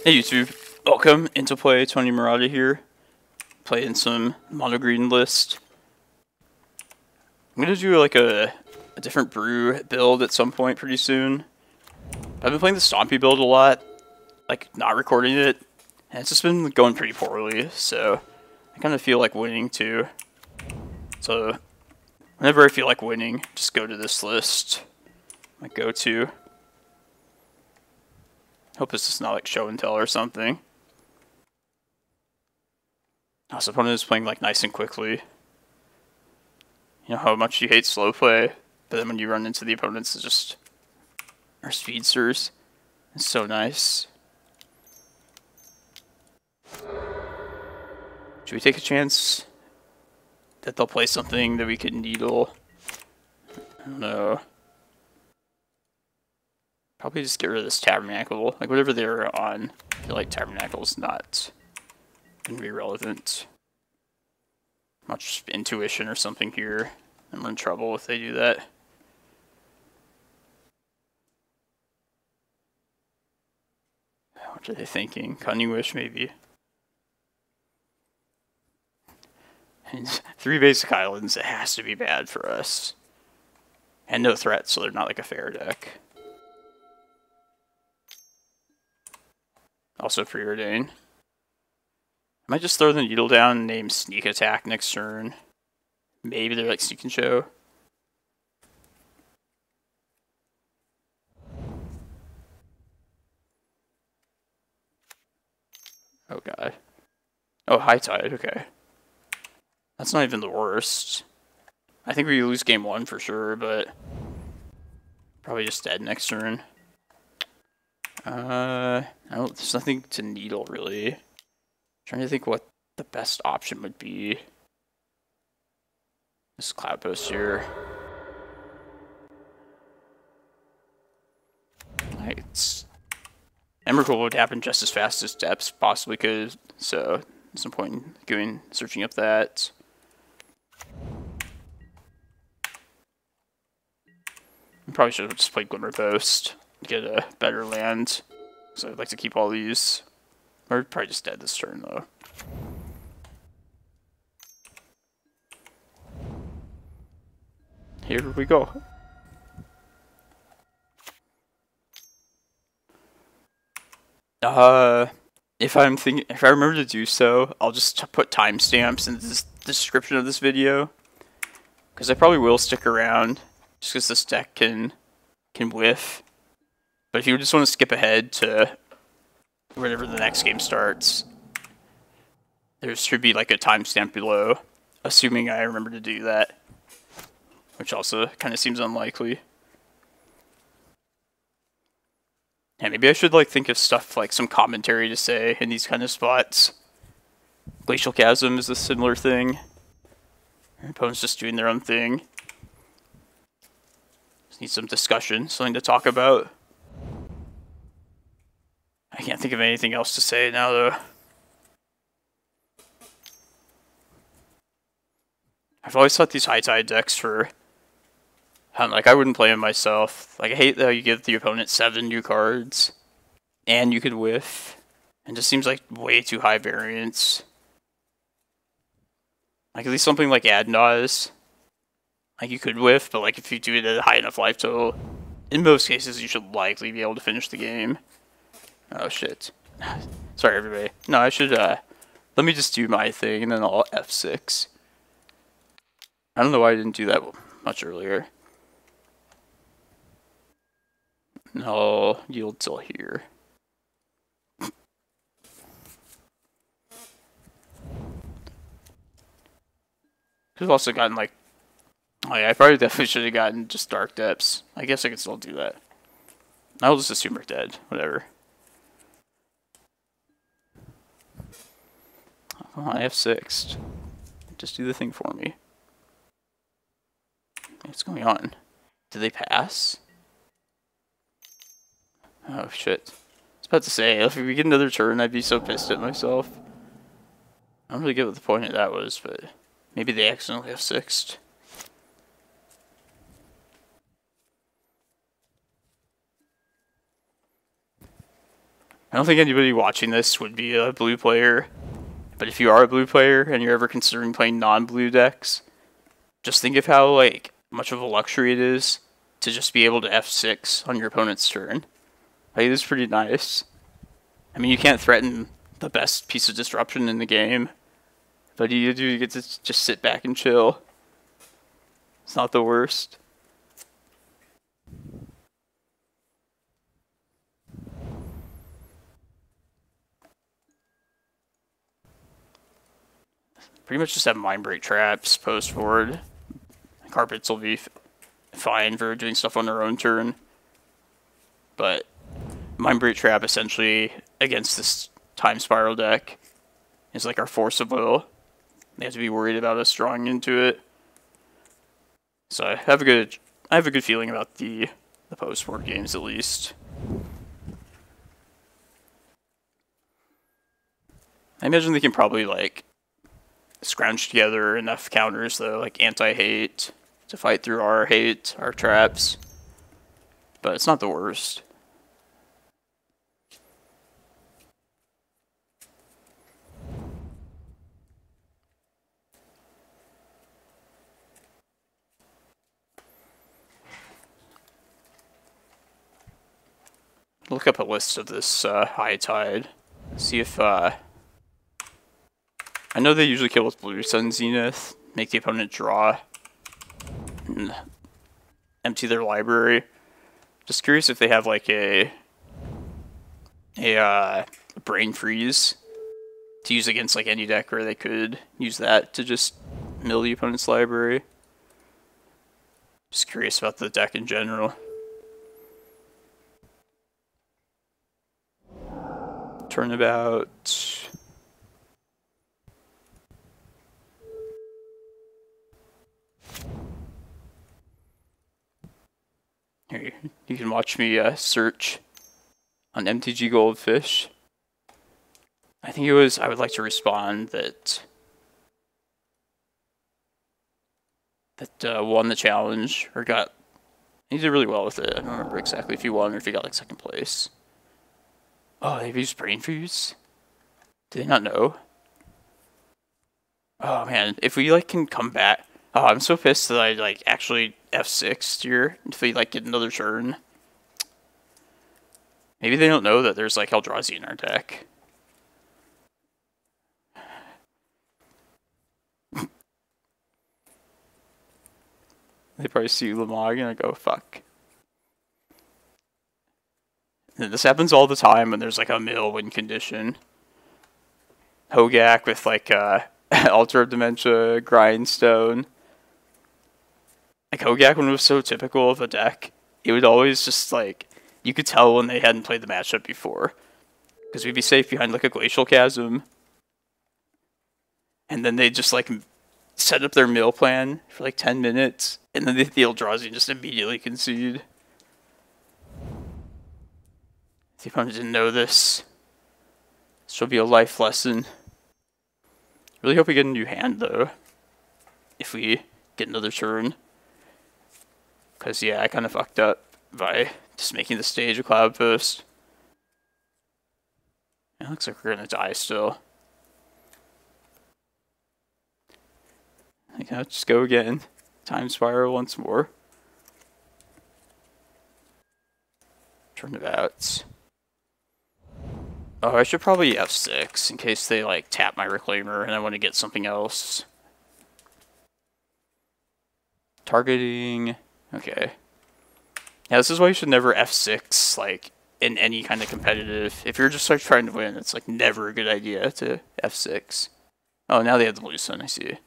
Hey YouTube, welcome into play. Tony Murata here, playing some mono green list. I'm gonna do like a different brew build at some point pretty soon. I've been playing the Stompy build a lot, like not recording it, and it's just been going pretty poorly, so I kind of feel like winning too. So whenever I feel like winning, just go to this list, my go-to. Hope this is not like show and tell or something. This opponent is playing like nice and quickly. You know how much you hate slow play, but then when you run into the opponents, it's just our speedsters. It's so nice. Should we take a chance that they'll play something that we can needle? I don't know. Probably just get rid of this Tabernacle. Like whatever they're on, I feel like Tabernacle's not gonna be relevant. Much intuition or something here. I'm in trouble if they do that. What are they thinking? Cunning Wish, maybe. And 3 basic islands, it has to be bad for us. And no threats, so they're not like a fair deck. Also preordain. I might just throw the needle down and name Sneak Attack next turn. Maybe they're like Sneak and Show. Oh god. Oh, High Tide, okay. That's not even the worst. I think we lose game 1 for sure, but probably just dead next turn. There's nothing to needle really. Trying to think what the best option would be. This Cloudpost here. It's Emrakul would happen just as fast as Depths possibly could, so there's no point in searching up that. I probably should have just played Glimmerpost to get a better land, so I'd like to keep all these. Or probably just dead this turn though. Here we go. If I remember to do so, I'll just put timestamps in the description of this video, because I probably will stick around, just because this deck can whiff. But if you just want to skip ahead to whenever the next game starts, there should be like a timestamp below, assuming I remember to do that, which also kind of seems unlikely. Yeah, maybe I should like think of stuff like some commentary to say in these kind of spots. Glacial Chasm is a similar thing. Your opponent's just doing their own thing. Just need some discussion, something to talk about. I can't think of anything else to say now though. I've always thought these high tide decks for like I wouldn't play them myself. Like I hate that you give the opponent 7 new cards and you could whiff. It just seems like way too high variance. Like at least something like Adnaz. Like you could whiff, but like if you do it at a high enough life total, in most cases you should likely be able to finish the game. Oh shit. Sorry everybody. No, I should let me just do my thing and then I'll F6. I don't know why I didn't do that much earlier. And I'll yield till here. Could have also gotten like, oh yeah, I probably definitely should have gotten just Dark Depths. I guess I can still do that. I'll just assume we're dead. Whatever. Oh, I have 6. Just do the thing for me. What's going on? Did they pass? Oh shit. I was about to say, if we get another turn, I'd be so pissed at myself. I don't really get what the point of that was, but maybe they accidentally have 6'd. I don't think anybody watching this would be a blue player, but if you are a blue player and you're ever considering playing non-blue decks, just think of how like much of a luxury it is to just be able to F6 on your opponent's turn. I think it's pretty nice. I mean, you can't threaten the best piece of disruption in the game, but you do get to just sit back and chill. It's not the worst. Pretty much just have Mindbreak Traps, post forward. Carpets will be fine for doing stuff on their own turn. But Mindbreak Trap essentially against this Time Spiral deck is like our Force of Will. They have to be worried about us drawing into it. So I have a good feeling about the post-board games at least. I imagine they can probably like scrounge together enough counters though, like anti-hate to fight through our hate, our traps. But it's not the worst. Look up a list of this High Tide. See if I know they usually kill with Blue Sun Zenith, make the opponent draw, and empty their library. Just curious if they have like a Brain Freeze to use against like any deck where they could use that to just mill the opponent's library. Just curious about the deck in general. Turnabout. Here, you can watch me search on MTG Goldfish. I think it was, I would like to respond that won the challenge, or got, he did really well with it. I don't remember exactly if he won or if he got like second place. Oh, they've used Brain Freeze? Did they not know? Oh man, if we like can come back. Oh, I'm so pissed that I like actually F6 here if we like get another turn. Maybe they don't know that there's like Eldrazi in our deck. They probably see Ulamog and I go, fuck. And this happens all the time when there's like a mill win condition. Hogak with like Altar of Dementia, Grindstone. Like Hogak, when it was so typical of a deck, it would always just like, you could tell when they hadn't played the matchup before. Because we'd be safe behind like a Glacial Chasm. And then they just like set up their mill plan for like 10 minutes. And then the Eldrazi just immediately concede. The opponent didn't know this. This will be a life lesson. Really hope we get a new hand though. If we get another turn. Because yeah, I kind of fucked up by just making the stage a Cloudpost. It looks like we're going to die still. I gotta just go again. Time Spiral once more. Turnabouts. Oh, I should probably F6 in case they like tap my Reclaimer and I want to get something else. Targeting. Okay. Yeah, this is why you should never F6 like in any kind of competitive. If you're just like trying to win, it's like never a good idea to F6. Oh, now they have the Blue Sun, I see.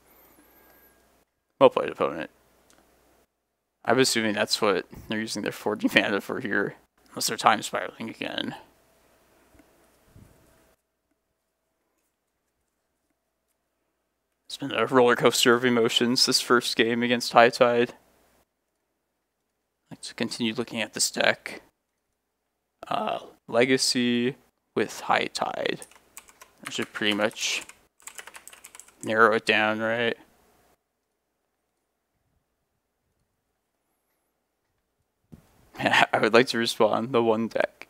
Well played, opponent. I'm assuming that's what they're using their 4D mana for here. Unless they're time spiraling again. It's been a roller coaster of emotions this first game against High Tide. I'd like to continue looking at this deck. Legacy with High Tide. I should pretty much narrow it down, right? I would like to respond the one deck.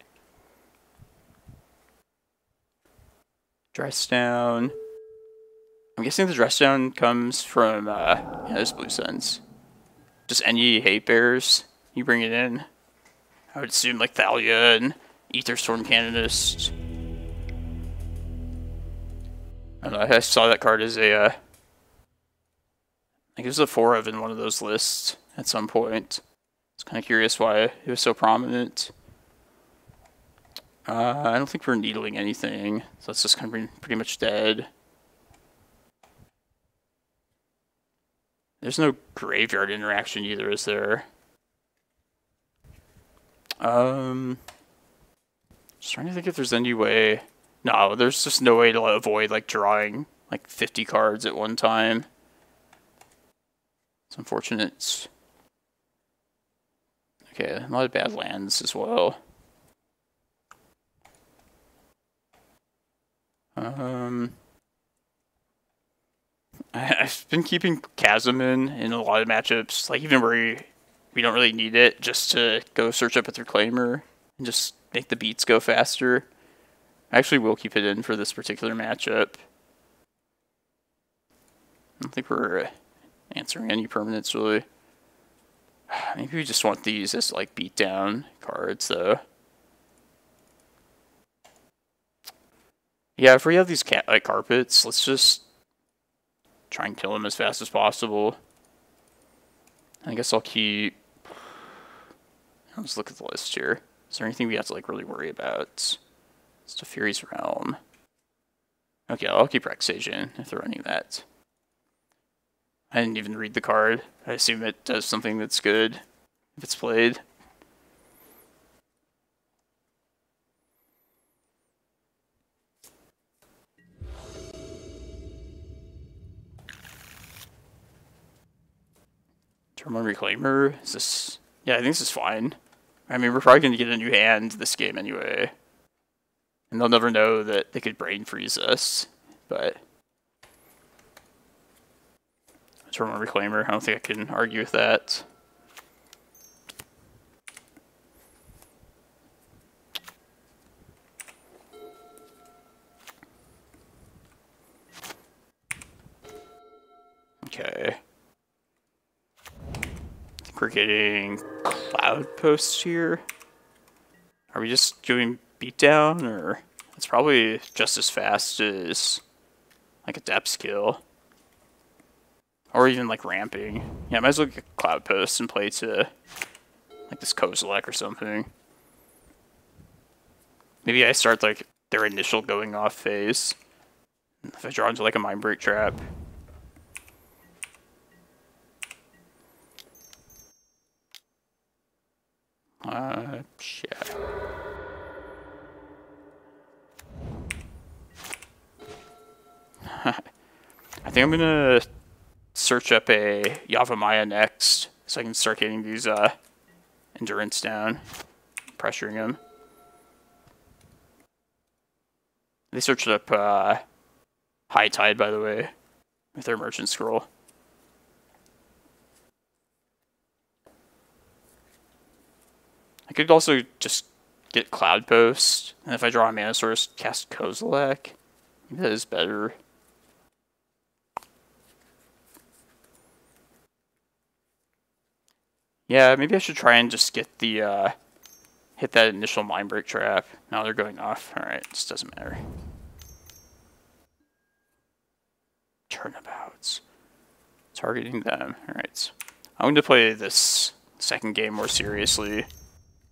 Dress down. I'm guessing the dress down comes from, yeah, there's blue suns. Just any hate bears, you bring it in. I would assume like Thalia and Aetherstorm Canonist. I don't know, I saw that card as a, I think it was a 4 of in one of those lists at some point. I was kind of curious why it was so prominent. I don't think we're needling anything, so it's just kind of pretty much dead. There's no graveyard interaction either, is there? Just trying to think if there's any way. No, there's just no way to avoid like drawing like 50 cards at one time. It's unfortunate. Okay, a lot of bad lands as well. I've been keeping Chasm in a lot of matchups, like even where we don't really need it, just to go search up with Reclaimer and just make the beats go faster. I actually will keep it in for this particular matchup. I don't think we're answering any permanents really. Maybe we just want these as like beatdown cards though. Yeah, if we have these like carpets, let's just try and kill them as fast as possible. I guess I'll keep. Let's look at the list here. Is there anything we have to like really worry about? It's the Fury's Realm. Okay, I'll keep Rex Sage in if they're running that. I didn't even read the card. I assume it does something that's good if it's played. Terminal Reclaimer, is this... Yeah, I think this is fine. I mean, we're probably going to get a new hand this game anyway. And they'll never know that they could brain freeze us, but... Terminal Reclaimer, I don't think I can argue with that. Okay. We're getting Cloudpost here. Are we just doing beatdown, or it's probably just as fast as like a depth kill, or even like ramping? Yeah, I might as well get Cloudpost and play to like this Kozilek or something. Maybe I start like their initial going off phase. If I draw into like a Mindbreak Trap. Shit. I think I'm gonna search up a Yavimaya next, so I can start getting these endurance down, pressuring him. They searched up High Tide, by the way, with their Merchant Scroll. I could also just get Cloudpost, and if I draw a Mana Source, cast Kozilek. Maybe that is better. Yeah, maybe I should try and just get the, hit that initial Mindbreak Trap. Now they're going off. Alright, this doesn't matter. Turnabouts. Targeting them. Alright. I'm going to play this second game more seriously.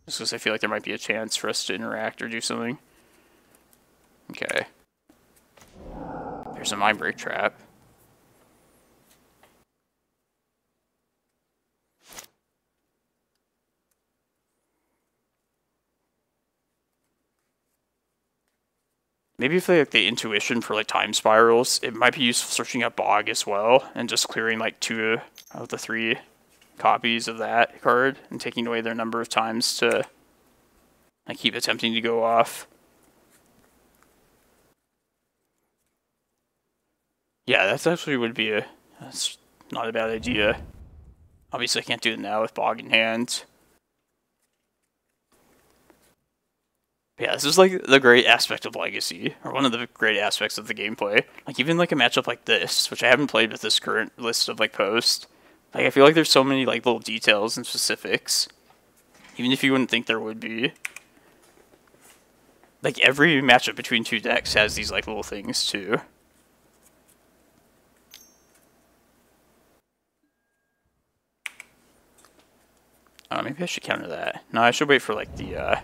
Just because I feel like there might be a chance for us to interact or do something. Okay. There's a Mindbreak Trap. Maybe if they have the intuition for like time spirals, it might be useful searching up Bog as well and just clearing like 2 of the 3 copies of that card and taking away their number of times to like keep attempting to go off. Yeah, that's actually would be that's not a bad idea. Obviously I can't do it now with Bog in hand. But yeah, this is like the great aspect of Legacy, or one of the great aspects of the gameplay. Like even like a matchup like this, which I haven't played with this current list of like posts. Like I feel like there's so many like little details and specifics, even if you wouldn't think there would be. Like every matchup between two decks has these like little things too. Maybe I should counter that. No, I should wait for like the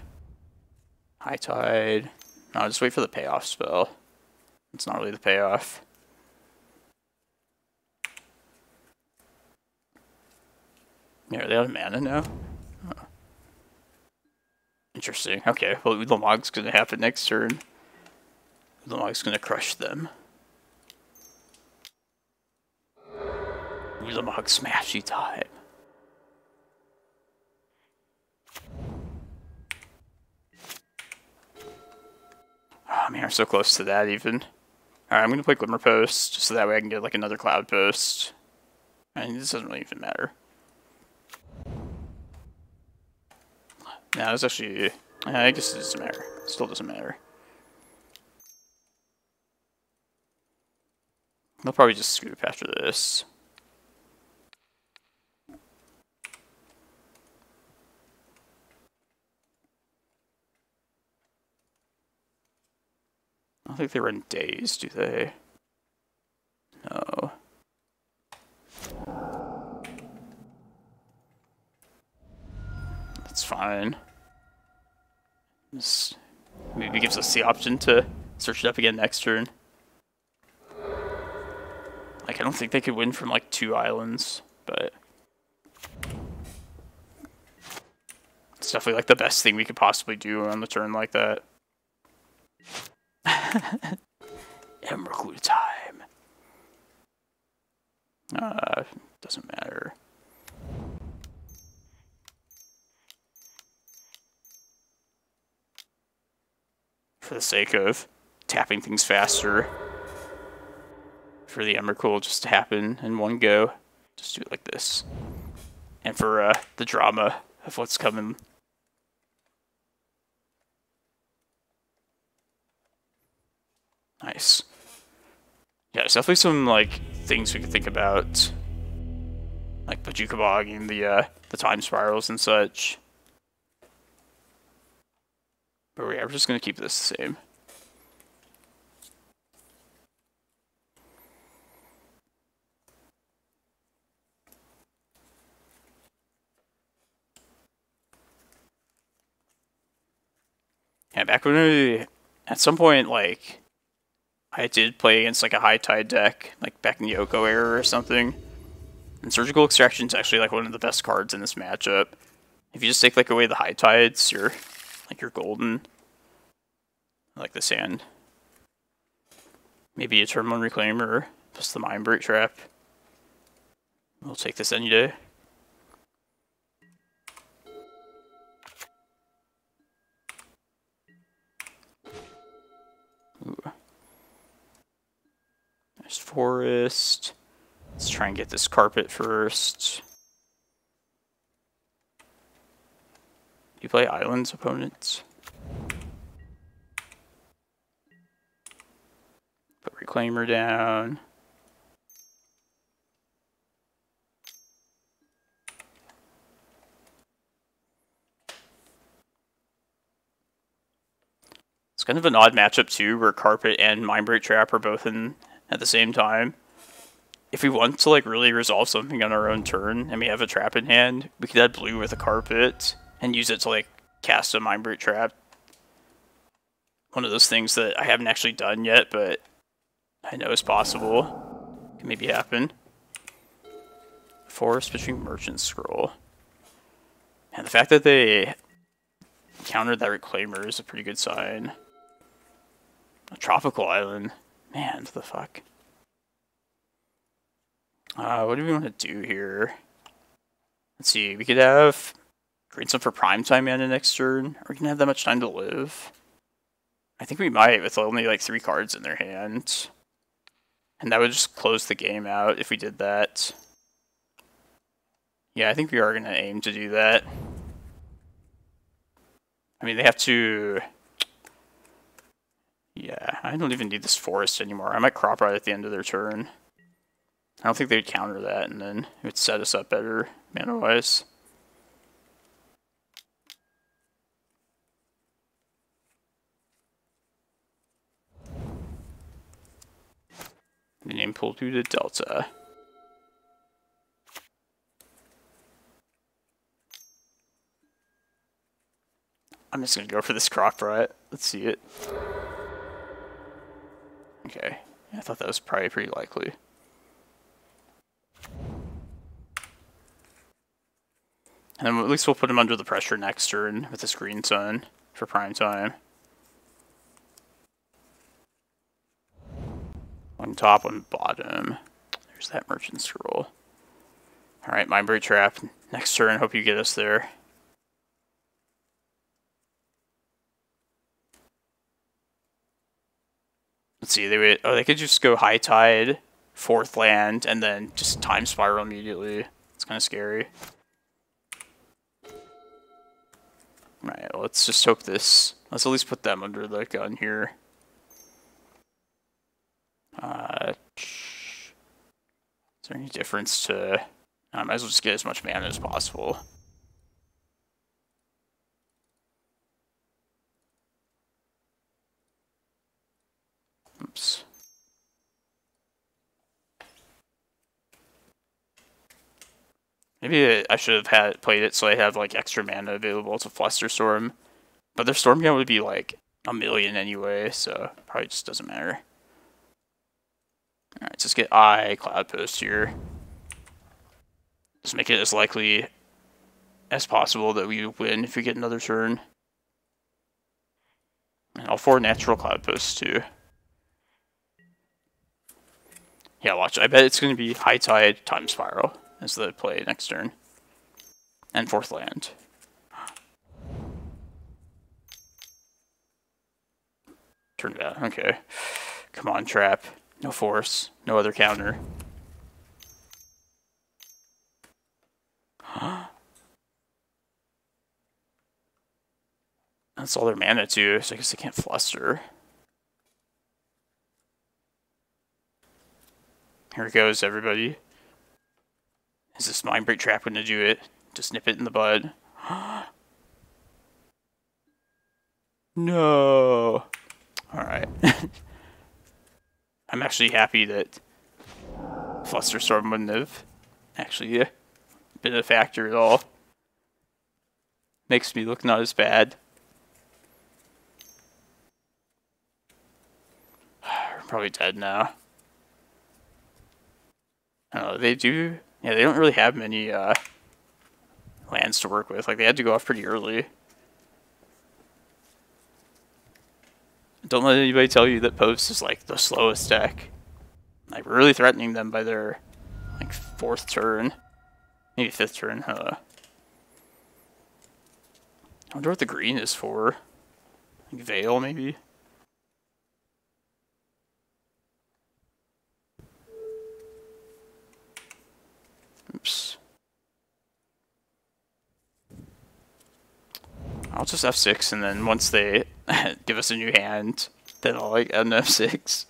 High Tide. No, I'll just wait for the payoff spell. It's not really the payoff. Yeah, are they out of mana now? Oh. Interesting. Okay, well, Ulamog's gonna happen next turn. Ulamog's gonna crush them. Ulamog smashy time. Oh man, we're so close to that even. Alright, I'm gonna play Glimmerpost, just so that way I can get like another Cloudpost. And this doesn't really even matter. Nah, it's actually... I guess it doesn't matter. It still doesn't matter. They'll probably just scoop after this. I don't think they run days, do they? No. That's fine. This maybe gives us the option to search it up again next turn. Like, I don't think they could win from, like, 2 islands, but... it's definitely, like, the best thing we could possibly do on the turn like that. Emrakul time. Doesn't matter. For the sake of tapping things faster, for the Emrakul just to happen in one go, just do it like this. And for the drama of what's coming. Nice. Yeah, there's definitely some like things we could think about, like Bojuka Bog and the time spirals and such. But yeah, we're just gonna keep this the same. Yeah, back when at some point, like, I did play against, like, a High Tide deck, like, back in the Oko era or something. And Surgical Extraction is actually, like, one of the best cards in this matchup. If you just take, like, away the High Tides, you're golden. I like the sand. Maybe a turn 1 Reclaimer, plus the Mindbreak Trap. We'll take this any day. Ooh. There's Forest. Let's try and get this Carpet first. You play Islands, opponents? Put Reclaimer down. It's kind of an odd matchup too, where Carpet and Mindbreak Trap are both in at the same time. If we want to like really resolve something on our own turn, and we have a trap in hand, we could add blue with a Carpet and use it to like cast a Mindbreak Trap. One of those things that I haven't actually done yet, but I know is possible. Can maybe happen. Forest between Merchant Scroll. And the fact that they countered that Reclaimer is a pretty good sign. A tropical island. Man, what the fuck? What do we want to do here? Let's see, we could have green some for prime time mana next turn. Are we gonna have that much time to live? I think we might, with only like 3 cards in their hand. And that would just close the game out if we did that. Yeah, I think we are gonna aim to do that. I mean, they have to... Yeah, I don't even need this forest anymore. I might crop right at the end of their turn. I don't think they'd counter that, and then it would set us up better mana-wise. The name pool due to Delta. I'm just gonna go for this crop right. Let's see it. Okay, I thought that was probably pretty likely. And then at least we'll put him under the pressure next turn with this green sun for prime time. One top, one bottom. There's that merchant scroll. Alright, Mindbreak Trap. Next turn, hope you get us there. Let's see, they could just go High Tide, 4th land, and then just Time Spiral immediately. It's kind of scary. Alright, let's just hope this... Let's at least put them under the gun here. Is there any difference to... I might as well just get as much mana as possible. Oops. Maybe I should have played it so I have like extra mana available to Flusterstorm. But their Storm count would be like 1,000,000 anyway, so probably just doesn't matter. Alright, let's just get Cloudpost here. Just make it as likely as possible that we win if we get another turn. And all 4 natural Cloudposts too. Yeah, watch. I bet it's going to be High Tide, Time Spiral as the play next turn. And 4th land. Turn it out. Okay. Come on, Trap. No force. No other counter. That's all their mana too, so I guess they can't fluster. Here it goes, everybody. Is this Mindbreak Trap going to do it? Just nip it in the bud. No. Alright. I'm actually happy that Flusterstorm wouldn't have actually been a factor at all. Makes me look not as bad. We're probably dead now. They do... Yeah, they don't really have many lands to work with. Like, they had to go off pretty early. Don't let anybody tell you that Post is, like, the slowest deck. Like, we're really threatening them by their, like, 4th turn. Maybe 5th turn, I wonder what the green is for. Like, Vale, maybe? Oops. I'll just F6, and then once they give us a new hand, then I'll like add an F6.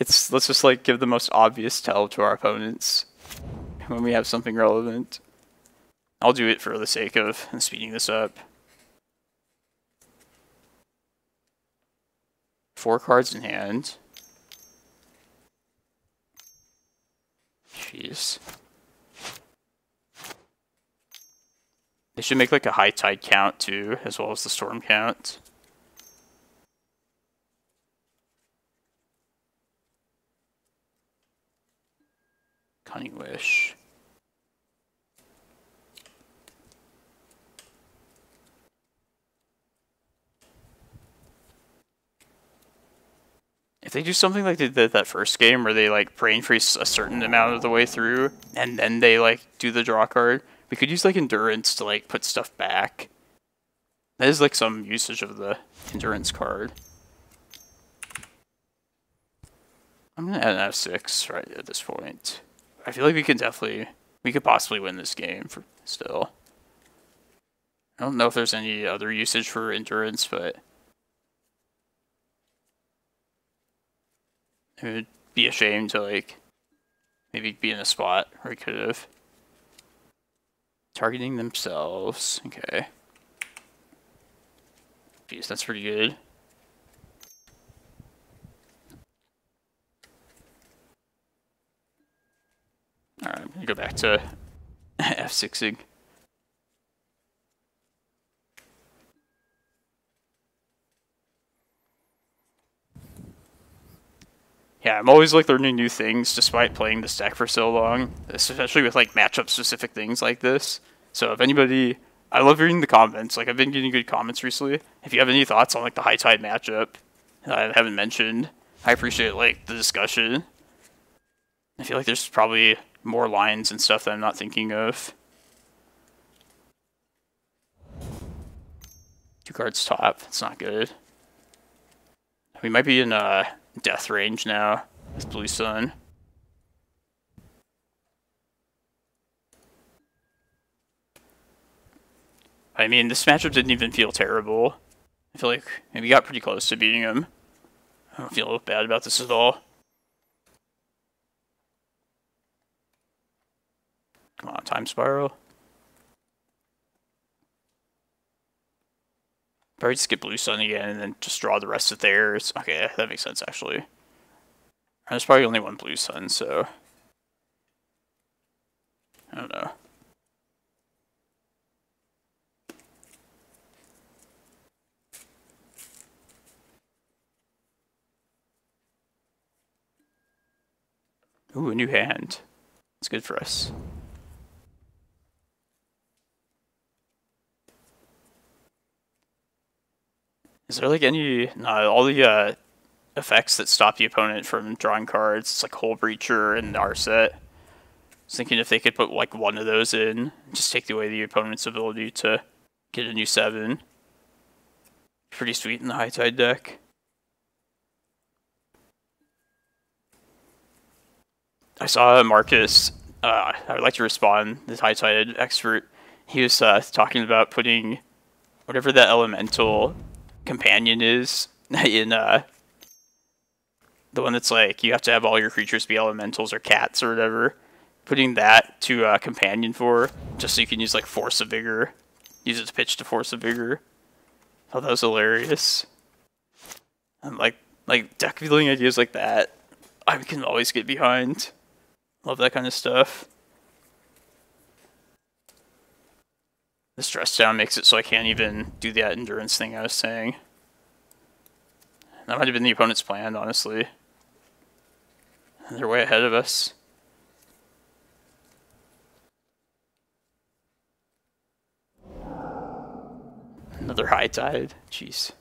Let's just like give the most obvious tell to our opponents when we have something relevant. I'll do it for the sake of speeding this up. 4 cards in hand. Jeez. They should make like a High Tide count too, as well as the Storm count. Cunning Wish. If they do something like they did that first game, where they like brain freeze a certain amount of the way through, and then they like do the draw card, we could use like Endurance to like put stuff back. That is like some usage of the Endurance card. I'm gonna add an F6 right at this point. I feel like we could possibly win this game still. I don't know if there's any other usage for Endurance, but It would be a shame to, like, maybe be in a spot where he could have. Targeting themselves. Okay. Jeez, that's pretty good. Alright, I'm gonna go back to F6ing. Yeah, I'm always like learning new things despite playing this deck for so long, especially with like matchup specific things like this. So if anybody, I love reading the comments. Like I've been getting good comments recently. If you have any thoughts on like the high tide matchup that I haven't mentioned, I appreciate like the discussion. I feel like there's probably more lines and stuff that I'm not thinking of. 2 cards top, it's not good. We might be in death range now with Blue Sun. I mean, this matchup didn't even feel terrible. I feel like maybe got pretty close to beating him. I don't feel bad about this at all. Come on, Time Spiral. Probably just get Blue Sun again and then just draw the rest of theirs. Okay, that makes sense actually. There's probably only one Blue Sun, so I don't know. Ooh, a new hand. It's good for us. Is there like any, no, all the effects that stop the opponent from drawing cards, it's like Hole Breacher and Narset. I was thinking if they could put like one of those in, just take away the opponent's ability to get a new 7. Pretty sweet in the high tide deck. I saw Marcus, I would like to respond, this high tide expert. He was talking about putting whatever that elemental companion is in the one that's like you have to have all your creatures be elementals or cats or whatever, putting that to companion for just so you can use like Force of Vigor, use it to pitch to Force of Vigor. I thought that was hilarious. And like deck building ideas like that I can always get behind. Love that kind of stuff. The stress down makes it so I can't even do that endurance thing I was saying. That might have been the opponent's plan, honestly. They're way ahead of us. Another high tide. Jeez.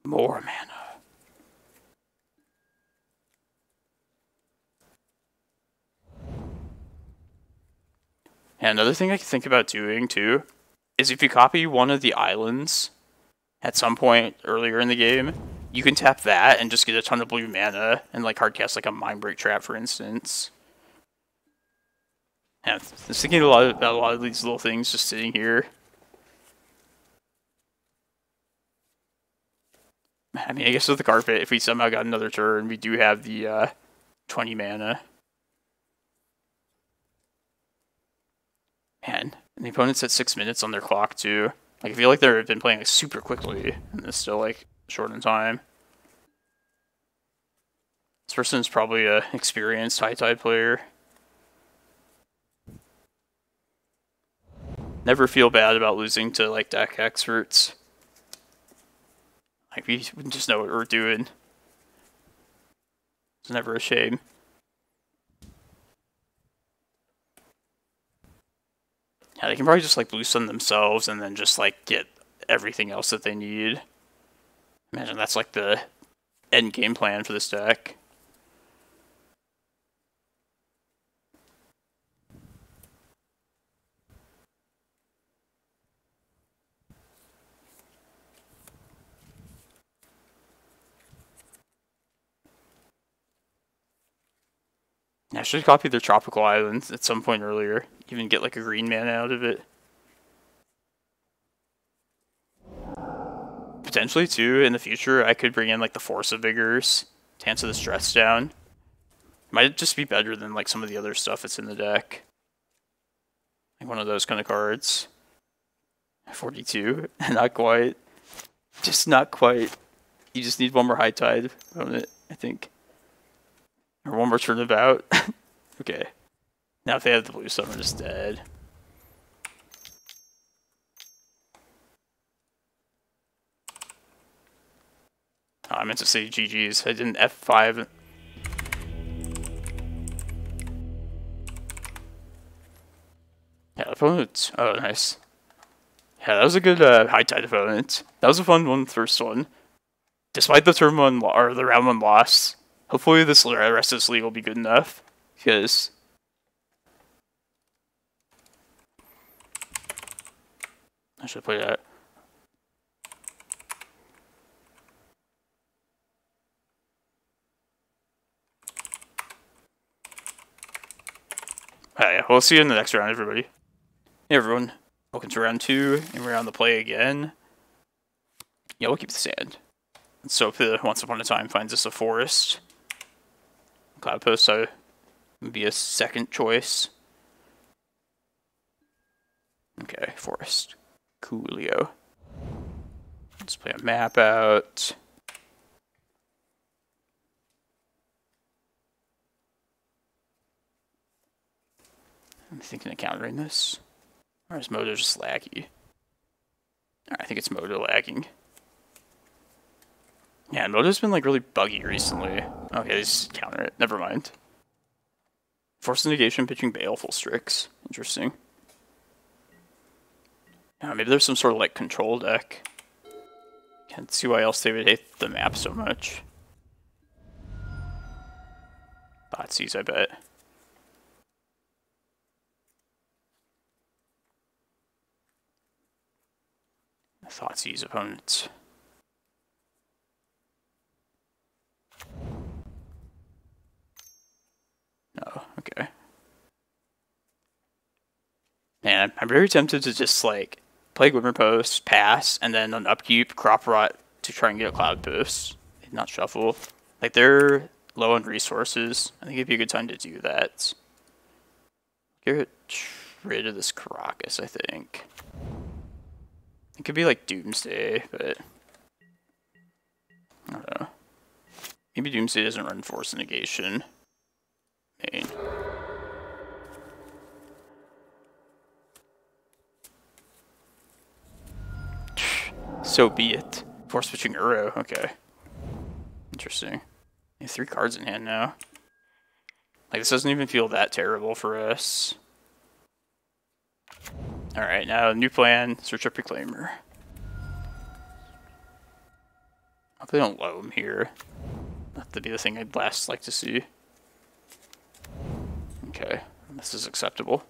More mana. And another thing I can think about doing, too, is if you copy one of the islands at some point earlier in the game, you can tap that and just get a ton of blue mana and like hardcast like a Mindbreak Trap, for instance. Yeah, I was thinking about a lot of these little things just sitting here. I mean, I guess with the carpet, if we somehow got another turn, we do have the 20 mana. Man, and the opponent's at 6 minutes on their clock too. Like I feel like they've been playing like super quickly, and it's still like short in time. This person's probably a experienced high tide player. Never feel bad about losing to like deck experts. Like we just know what we're doing. It's never a shame. Yeah, they can probably just like Blue Sun themselves and then just like get everything else that they need. Imagine that's like the end game plan for this deck. I should copy their tropical islands at some point earlier. Even get like a green mana out of it. Potentially too, in the future, I could bring in like the Force of Vigors to answer the stress down. Might just be better than like some of the other stuff that's in the deck. Like one of those kind of cards. 42, not quite. Just not quite. You just need one more High Tide on it, I think. Or one more Turnabout. Okay. Now if they have the blue, someone is dead. Oh, I meant to say GG's. I didn't F5. Yeah, opponent. Oh, nice. Yeah, that was a good High Tide opponent. That was a fun one, first one. Despite the turn one or the round one loss, hopefully this rest of this league will be good enough. Because I should play that. Yeah, we'll see you in the next round, everybody. Hey everyone, welcome to round 2, and we're on the play again. Yeah, we'll keep the sand. So if Once Upon a Time finds us a forest, Cloudpost would be a second choice. Okay, forest. Coolio. Let's play a map out. I'm thinking of countering this. Or is Moto just laggy? I think it's Moto lagging. Yeah, Moto's been like really buggy recently. Okay, just counter it. Never mind. Force of Negation pitching Baleful Strix. Interesting. Yeah, maybe there's some sort of like control deck. Can't see why else they would hate the map so much. Thoughtseize, I bet. Thoughtseize opponents. No, okay. Man, I'm very tempted to just like play Glimmerpost, pass, and then on upkeep, crop rot to try and get a Cloudpost. Not shuffle. Like they're low on resources. I think it'd be a good time to do that. Get rid of this Karakas, I think. It could be like Doomsday, but I don't know. Maybe Doomsday doesn't run Force of Negation. Main. So be it. Force switching Uro, okay. Interesting. You have 3 cards in hand now. Like, this doesn't even feel that terrible for us. Alright, now new plan, search up Reclaimer. Hope they don't low him here. That'd be the thing I'd last like to see. Okay, this is acceptable.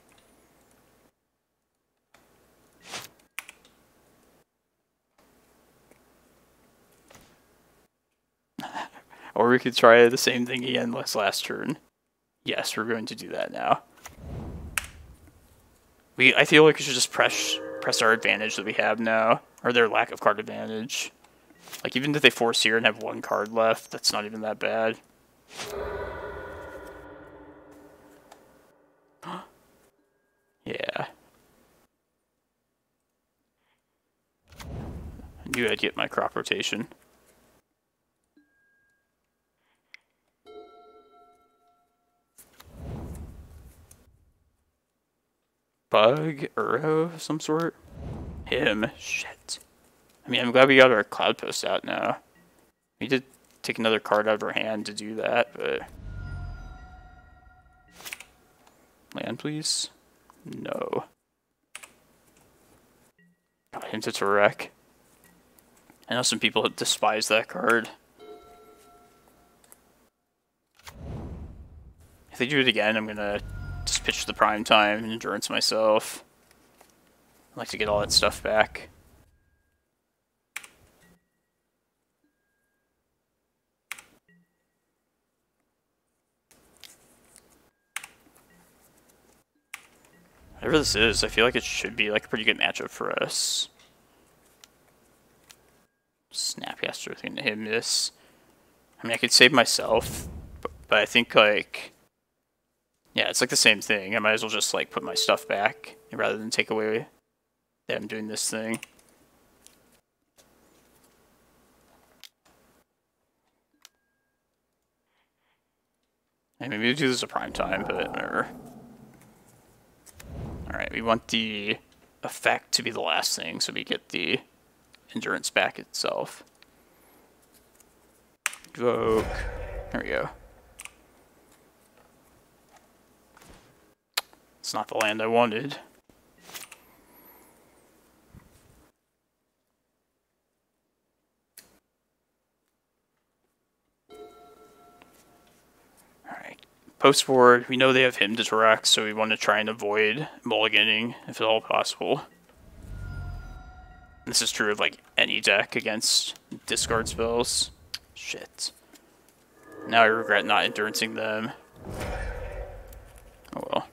Or we could try the same thing again last turn. Yes, we're going to do that now. I feel like we should just press our advantage that we have now, or their lack of card advantage. Like even if they force here and have 1 card left, that's not even that bad. Yeah. I knew I'd get my crop rotation. Bug, Uro of some sort? Him. Shit. I mean, I'm glad we got our Cloudpost out now. We did take another card out of our hand to do that, but... Land, please? No. Got him to wreck. I know some people despise that card. If they do it again, I'm gonna just pitch the prime time and endurance myself. I'd like to get all that stuff back. Whatever this is, I feel like it should be like a pretty good matchup for us. Snapcaster thing to him this. I mean, I could save myself, but I think, like, yeah, it's like the same thing. I might as well just, like, put my stuff back rather than take away them doing this thing. And maybe we'll do this at prime time, but whatever. Alright, we want the effect to be the last thing, so we get the endurance back itself. Evoke. There we go. It's not the land I wanted. Alright. Post-board, we know they have Hymn to Tarak, so we want to try and avoid mulliganing if at all possible. This is true of like any deck against discard spells. Shit. Now I regret not endurancing them. Oh well.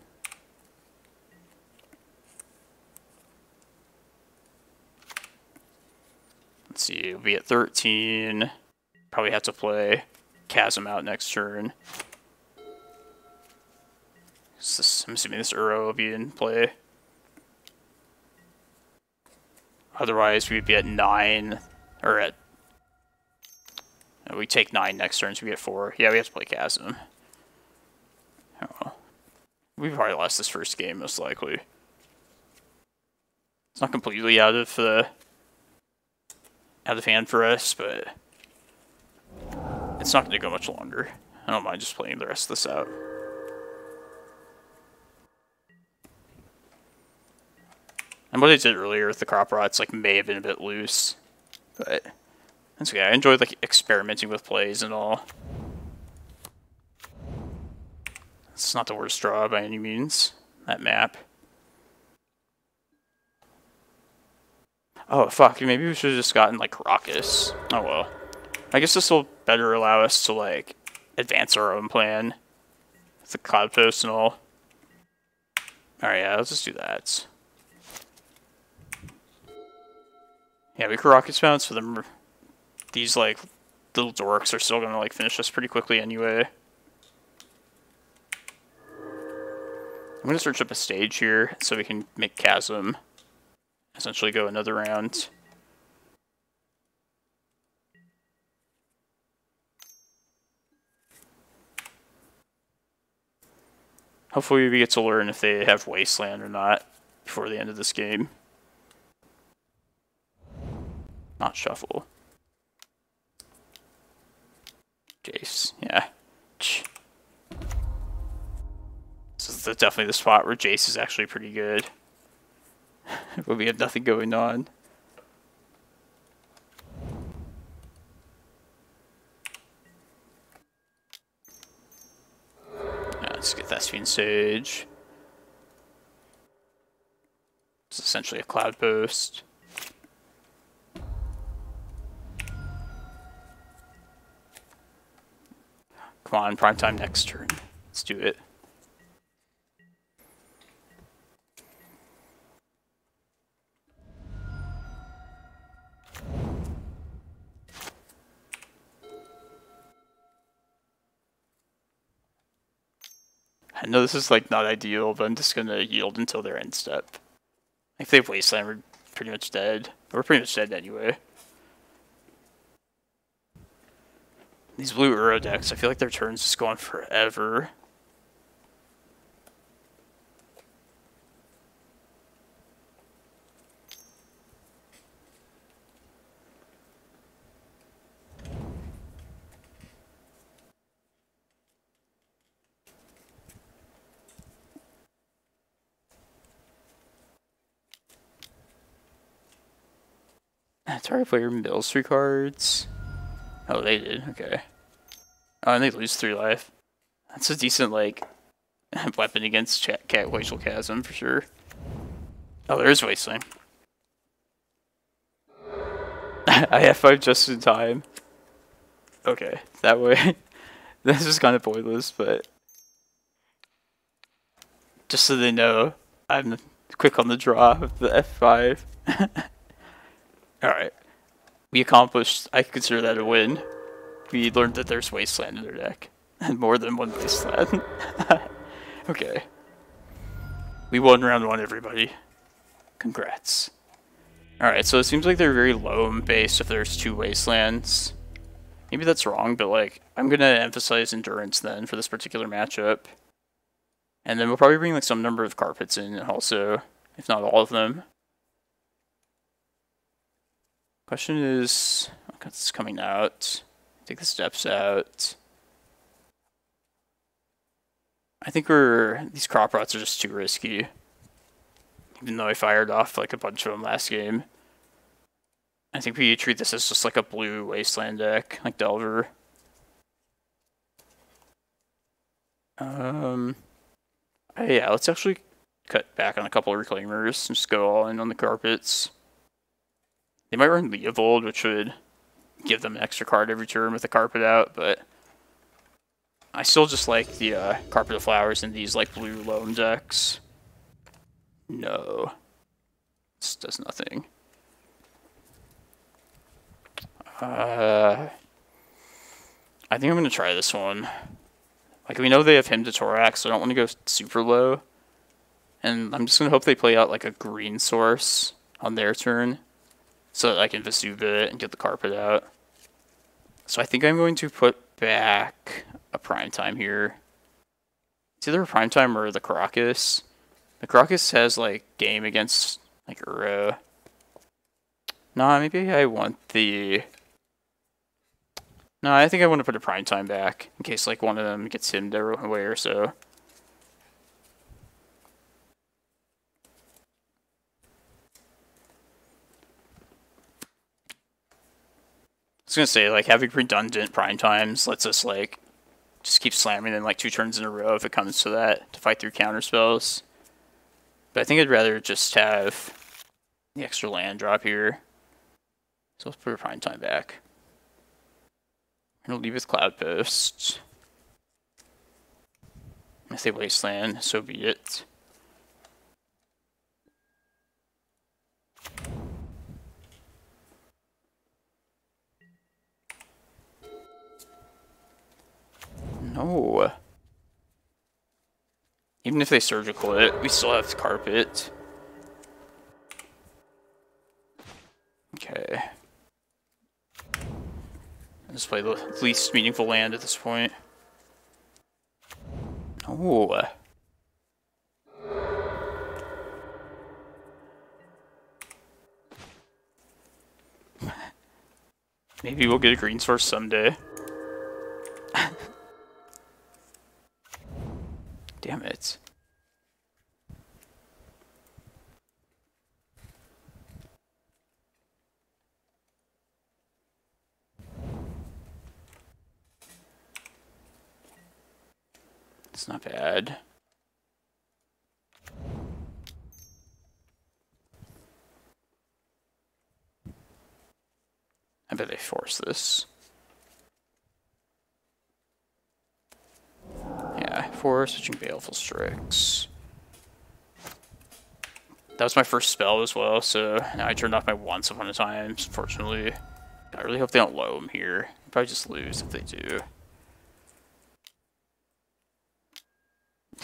Let's see, we'll be at 13. Probably have to play Chasm out next turn. I'm assuming this Uro will be in play. Otherwise, we'd be at 9, or at... we take 9 next turn, so we get 4. Yeah, we have to play Chasm. Oh. We probably lost this first game, most likely. It's not completely out of hand for us, but it's not going to go much longer. I don't mind just playing the rest of this out. And what I did earlier with the crop rots like may have been a bit loose, but that's okay. I enjoyed like experimenting with plays and all. It's not the worst draw by any means, that map. Oh fuck, maybe we should have just gotten like Karakas. Oh well. I guess this will better allow us to like advance our own plan with the Cloudpost and all. Alright, yeah, let's just do that. Yeah, we Karakas bounce for them. These like little dorks are still gonna like finish us pretty quickly anyway. I'm gonna search up a stage here so we can make Chasm essentially go another round. Hopefully we get to learn if they have Wasteland or not before the end of this game. Not Shuffle. Jace, yeah. This is definitely the spot where Jace is actually pretty good. When we have nothing going on. Yeah, let's get Thespian Sage. It's essentially a Cloudpost. Come on, prime time next turn. Let's do it. I know this is like not ideal, but I'm just gonna yield until their end step. If they have Wasteland, we're pretty much dead. We're pretty much dead anyway. These blue Uro decks, I feel like their turns just go on forever. Target player mills 3 cards. Oh, they did. Okay. Oh, and they lose 3 life. That's a decent, like, weapon against Glacial Chasm, for sure. Oh, there's Wasteland. I have 5 just in time. Okay, that way. This is kind of pointless, but... just so they know, I'm quick on the draw with the F5. Alright. We accomplished, I consider that a win. We learned that there's Wasteland in their deck. And more than one Wasteland. Okay. We won round 1, everybody. Congrats. Alright, so it seems like they're very loam based if there's 2 Wastelands. Maybe that's wrong, but like, I'm gonna emphasize Endurance then for this particular matchup. And then we'll probably bring like some number of carpets in also, if not all of them. Question is, okay, it's coming out. Take the steps out. I think these crop rots are just too risky. Even though I fired off like a bunch of them last game. I think we treat this as just like a blue Wasteland deck, like Delver. Yeah, let's actually cut back on a couple of Reclaimers and just go all in on the carpets. They might run Leovold, which would give them an extra card every turn with the carpet out, but I still just like the Carpet of Flowers in these like blue loam decks. No. This does nothing. I think I'm going to try this one. Like, we know they have Hymn to Thorax, so I don't want to go super low. And I'm just going to hope they play out like a green source on their turn, so that I can Vesuva it and get the carpet out. So I think I'm going to put back a Primetime here. It's either a Primetime or the Karakas. The Karakas has like game against like Uro. Nah, maybe I want the... No, I think I want to put a Primetime back in case like one of them gets him away or so. I was gonna say, like, having redundant Primetimes lets us like just keep slamming them like 2 turns in a row if it comes to that, to fight through counter spells. But I think I'd rather just have the extra land drop here. So let's put a Primetime back. I'm gonna leave with Cloudpost. If they Wasteland, so be it. No. Even if they surgical it, we still have the carpet. Okay. Let's play the least meaningful land at this point. Oh. Maybe we'll get a green source someday. Damn it. It's not bad. I bet they force this. Yeah, switching Baleful Strix. That was my first spell as well, so now I turned off my Once Upon a Time, unfortunately. I really hope they don't low him here. I'll probably just lose if they do.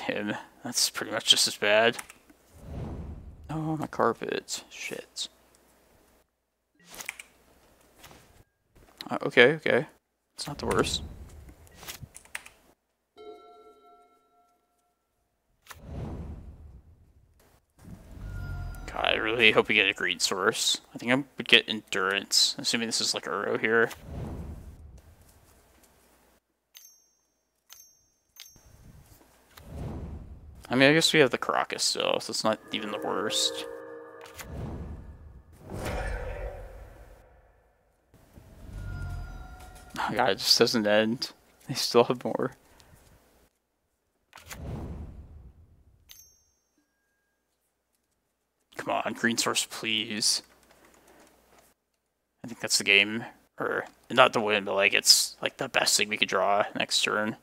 Him. That's pretty much just as bad. Oh, my carpet. Shit. Okay. It's not the worst. God, I really hope we get a green source. I think I would get Endurance, assuming this is like Uro here. I mean, I guess we have the Karakas still, so it's not even the worst. Oh god, it just doesn't end. They still have more. Come on, green source, please. I think that's the game, or not the win, but like it's like the best thing we could draw next turn.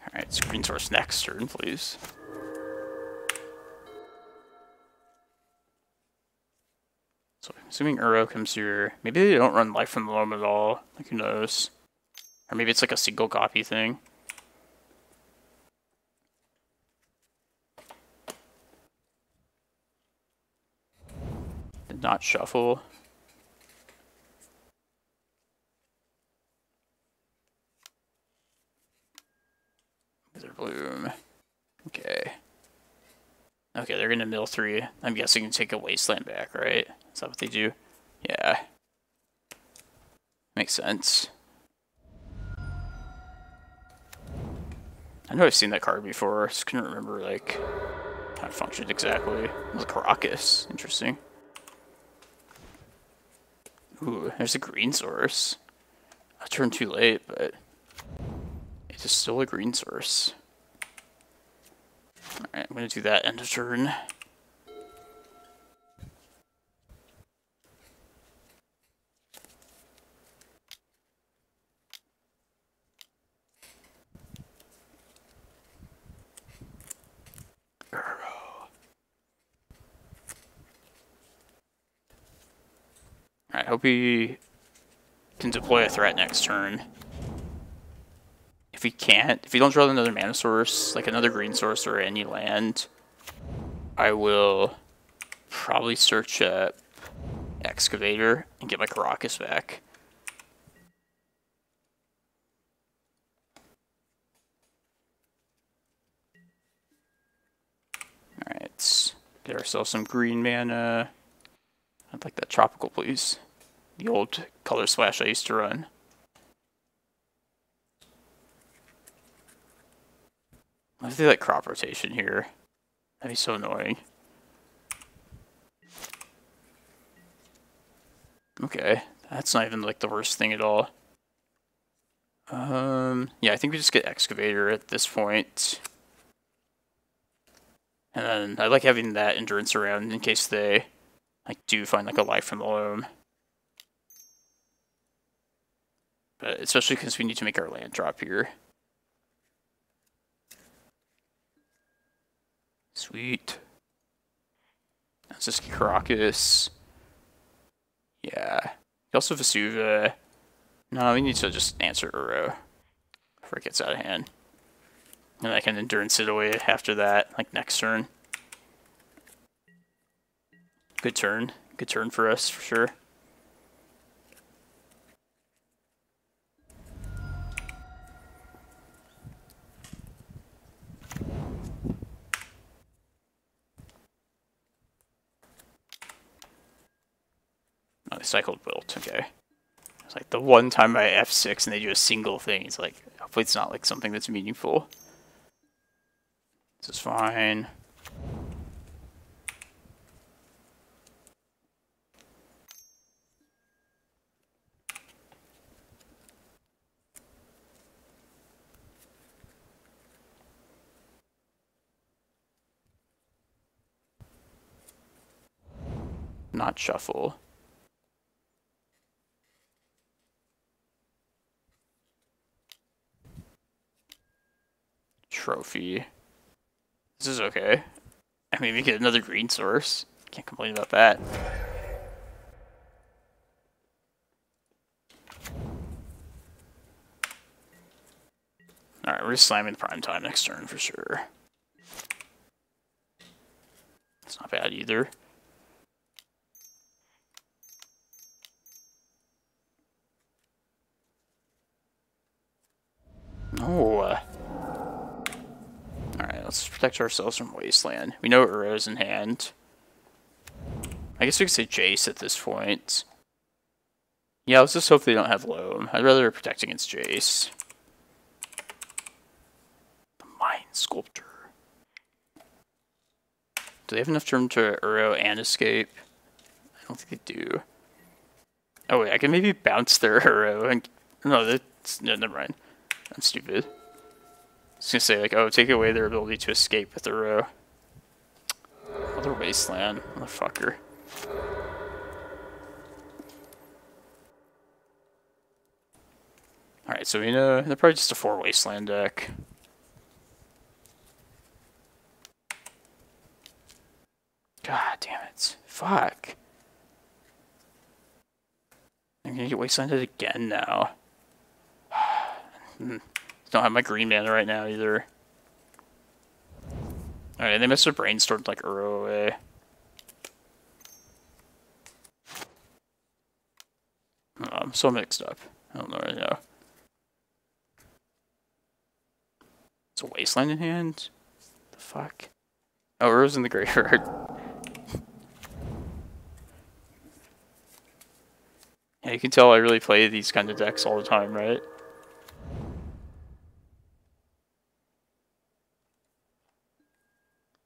Alright, so green source next turn, please. So assuming Uro comes here, maybe they don't run Life from the Loam at all. Like, who knows? Or maybe it's like a single copy thing. Did not shuffle. Wither Bloom. Okay. Okay, they're gonna mill 3. I'm guessing take a Wasteland back, right? Is that what they do? Yeah. Makes sense. I know I've seen that card before, just couldn't remember, like, how it functioned exactly. It was a Karakas. Interesting. Ooh, there's a green source. I turned too late, but it is still a green source. Alright, I'm gonna do that end of turn. Alright, hope he can deploy a threat next turn. If he can't, if he don't draw another mana source, like another green source or any land, I will probably search up Excavator and get my Karakas back. Alright, let's get ourselves some green mana. I'd like that tropical, please. The old color splash I used to run. What if they like crop rotation here? That'd be so annoying. Okay, that's not even like the worst thing at all. Yeah, I think we just get Excavator at this point. And then I like having that endurance around in case they like do find like a Life from the Loam. But especially because we need to make our land drop here. Sweet. Let's just get Karakas. Yeah. Also Vesuva. No, we need to just answer Uro before it gets out of hand. And I can endurance it away after that, like next turn. Good turn. Good turn for us, for sure. Oh, they cycled built, okay. It's like the one time I F6 and they do a single thing, it's like, hopefully it's not like something that's meaningful. This is fine. Not shuffle. Trophy. This is okay. I mean, we get another green source. Can't complain about that. Alright, we're just slamming the prime time next turn for sure. It's not bad either. Oh. Alright, let's protect ourselves from Wasteland. We know Uro's in hand. I guess we could say Jace at this point. Yeah, let's just hope they don't have Loam. I'd rather protect against Jace. The Mind Sculptor. Do they have enough turn to Uro and escape? I don't think they do. Oh wait, I can maybe bounce their Uro and... No, that's... No, never mind. I'm stupid. I was gonna say, like, oh, take away their ability to escape with Uro. Other Wasteland. Motherfucker. Alright, so we know they're probably just a 4 Wasteland deck. God damn it. Fuck. I'm gonna get wastelanded again now. Don't have my green mana right now either. Alright, they must have brainstormed like Uro away. Oh, I'm so mixed up. I don't know right now. It's a wasteland in hand? The fuck? Oh, Uro's in the graveyard. Yeah, you can tell I really play these kind of decks all the time, right?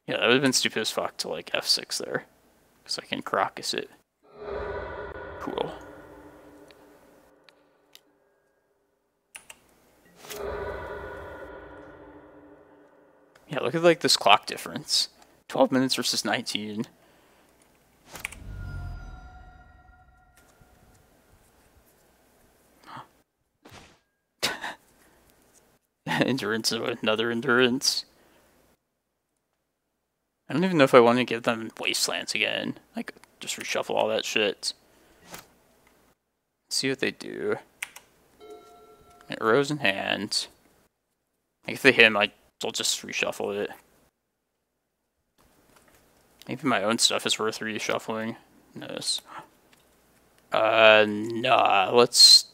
Yeah, that would have been stupid as fuck to like F6 there. Because I can Karakas it. Cool. Yeah, look at like this clock difference. 12 minutes versus 19. Endurance of another endurance. I don't even know if I want to give them wastelands again. Like, just reshuffle all that shit. See what they do. Arrows in hand. Like, if they hit him, I'll just reshuffle it. Maybe my own stuff is worth reshuffling. Notice. Nah. Let's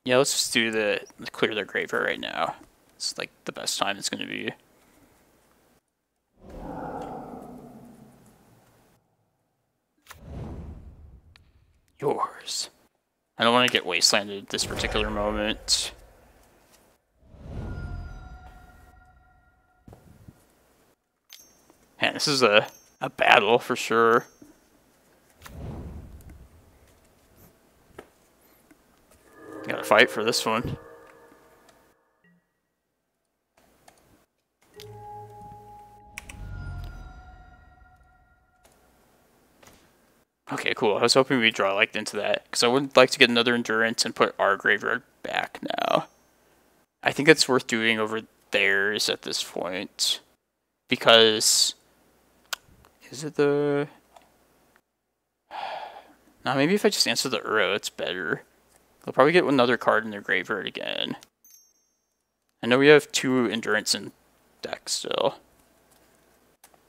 just do clear their graveyard right now. It's like the best time it's gonna be. Yours. I don't want to get wastelanded at this particular moment. Man, this is a battle for sure. Gotta fight for this one. Okay, cool. I was hoping we'd draw like into that, because I would like to get another endurance and put our graveyard back now. I think it's worth doing over theirs at this point, because is it the? Nah, maybe if I just answer the Uro, it's better. They'll probably get another card in their graveyard again. I know we have 2 endurance in deck still.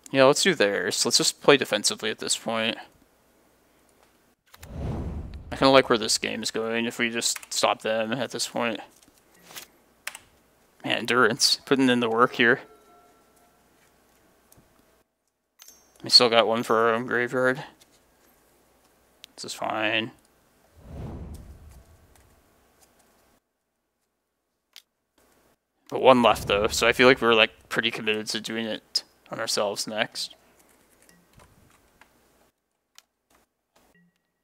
Yeah, let's do theirs. Let's just play defensively at this point. I kind of like where this game is going if we just stop them at this point. Man, endurance. Putting in the work here. We still got one for our own graveyard. This is fine. But 1 left though, so I feel like we're like pretty committed to doing it on ourselves next.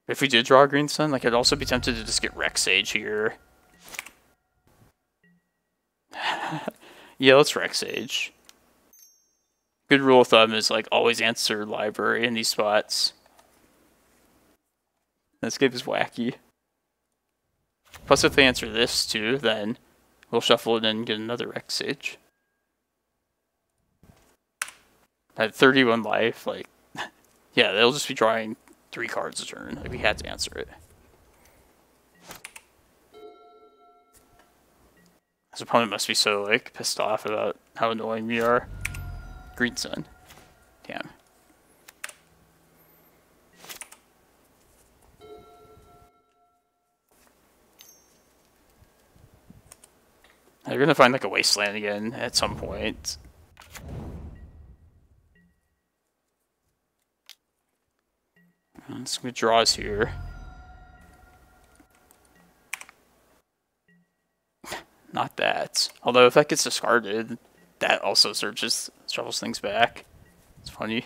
If we did draw a green sun, like I'd also be tempted to just get Rec Sage here. Yeah, let's Rec Sage. Good rule of thumb is like always answer library in these spots. This game is wacky. Plus if they answer this too, then we'll shuffle it and get another Rec Sage. At 31 life, like, yeah, they'll just be drawing 3 cards a turn. Like, we had to answer it. This opponent must be so, like, pissed off about how annoying we are. Green Sun. Damn. They're gonna find, like, a wasteland again at some point. Some good draws here. Not that. Although if that gets discarded, that also shovels things back. It's funny.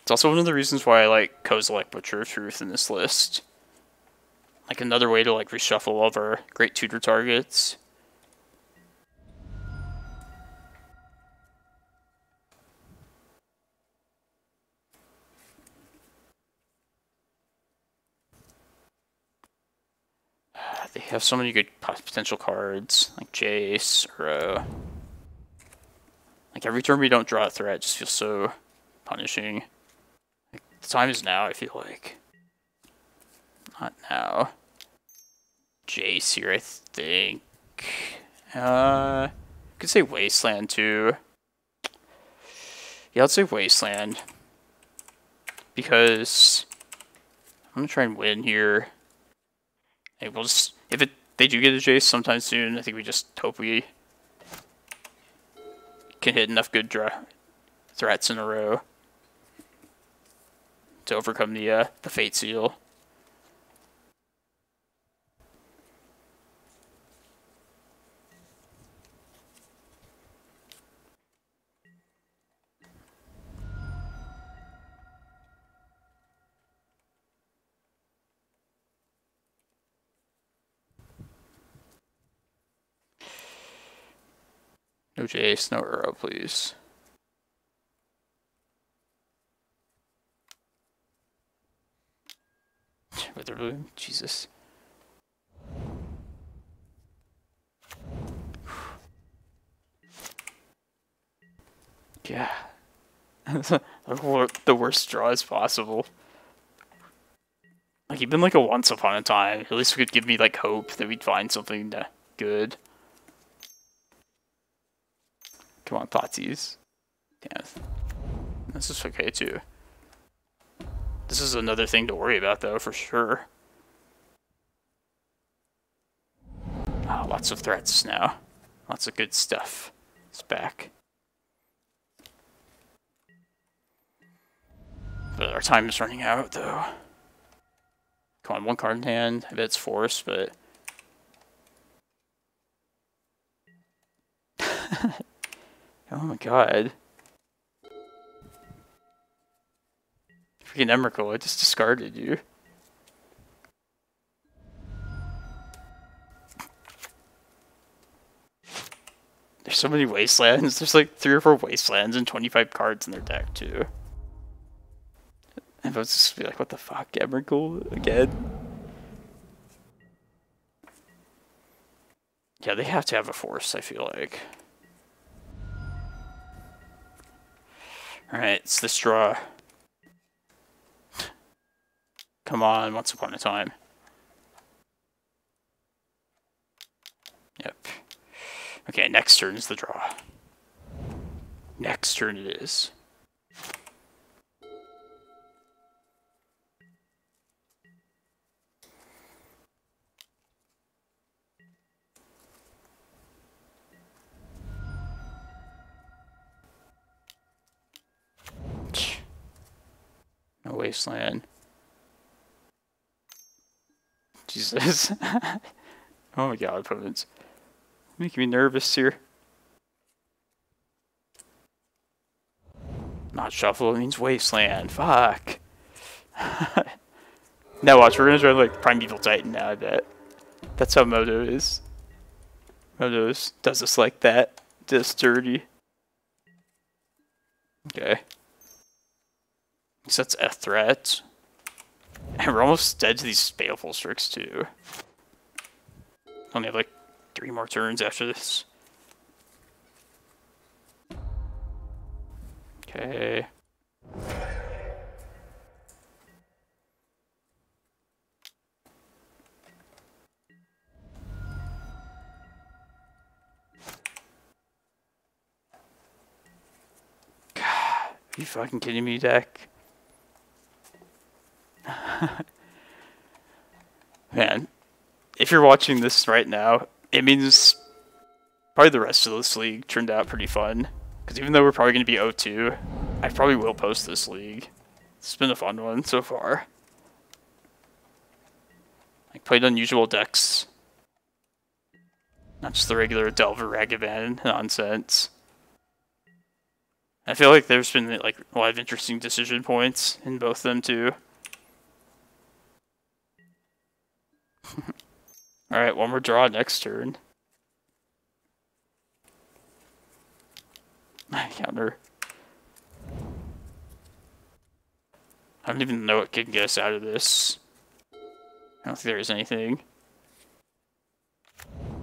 It's also one of the reasons why I like Kozilek Butcher of Truth in this list. Like another way to like reshuffle all of our great tutor targets. They have so many good potential cards, like Jace, or like every turn we don't draw a threat just feels so punishing. The time is now, I feel like. Not now. Jace here, I think. Could say Wasteland too. Yeah, let's say Wasteland. Because I'm gonna try and win here. Hey, we'll just, if they do get a Jace sometime soon, I think we just hope we can hit enough good threats in a row to overcome the Fate Seal. No Jace, no Uro, please. Witherblue, Jesus. Yeah. The worst draw as possible. Like, even like a once upon a time, at least it could give me like hope that we'd find something good. Come on, Potsies. Yeah. This is okay too. This is another thing to worry about though, for sure. Oh, lots of threats now. Lots of good stuff. It's back. But our time is running out though. Come on, one card in hand. I bet it's Force, but... Oh my god. Freaking Emrakul, I just discarded you. There's so many Wastelands. There's like 3 or 4 Wastelands and 25 cards in their deck too. And I was just be like, what the fuck, Emrakul again? Yeah, they have to have a Force, I feel like. Alright, it's this draw. Come on, once upon a time. Yep. Okay, next turn is the draw. Next turn it is. No Wasteland. Jesus. Oh my god, opponents. Making me nervous here. Not shuffle, it means Wasteland. Fuck. Now watch, we're gonna try like Primeval Titan now, I bet. That's how Moto is. Moto does us like that. Just dirty. Okay. So that's a threat. And we're almost dead to these Baleful Strix too. Only have like 3 more turns after this. Okay. God, are you fucking kidding me, deck? Man, if you're watching this right now, it means probably the rest of this league turned out pretty fun. Because even though we're probably going to be 0-2, I probably will post this league. It's been a fun one so far. I played unusual decks. Not just the regular Delver Ragavan nonsense. I feel like there's been like a lot of interesting decision points in both of them too. Alright, one more draw next turn. Counter. I don't even know what can get us out of this. I don't think there is anything.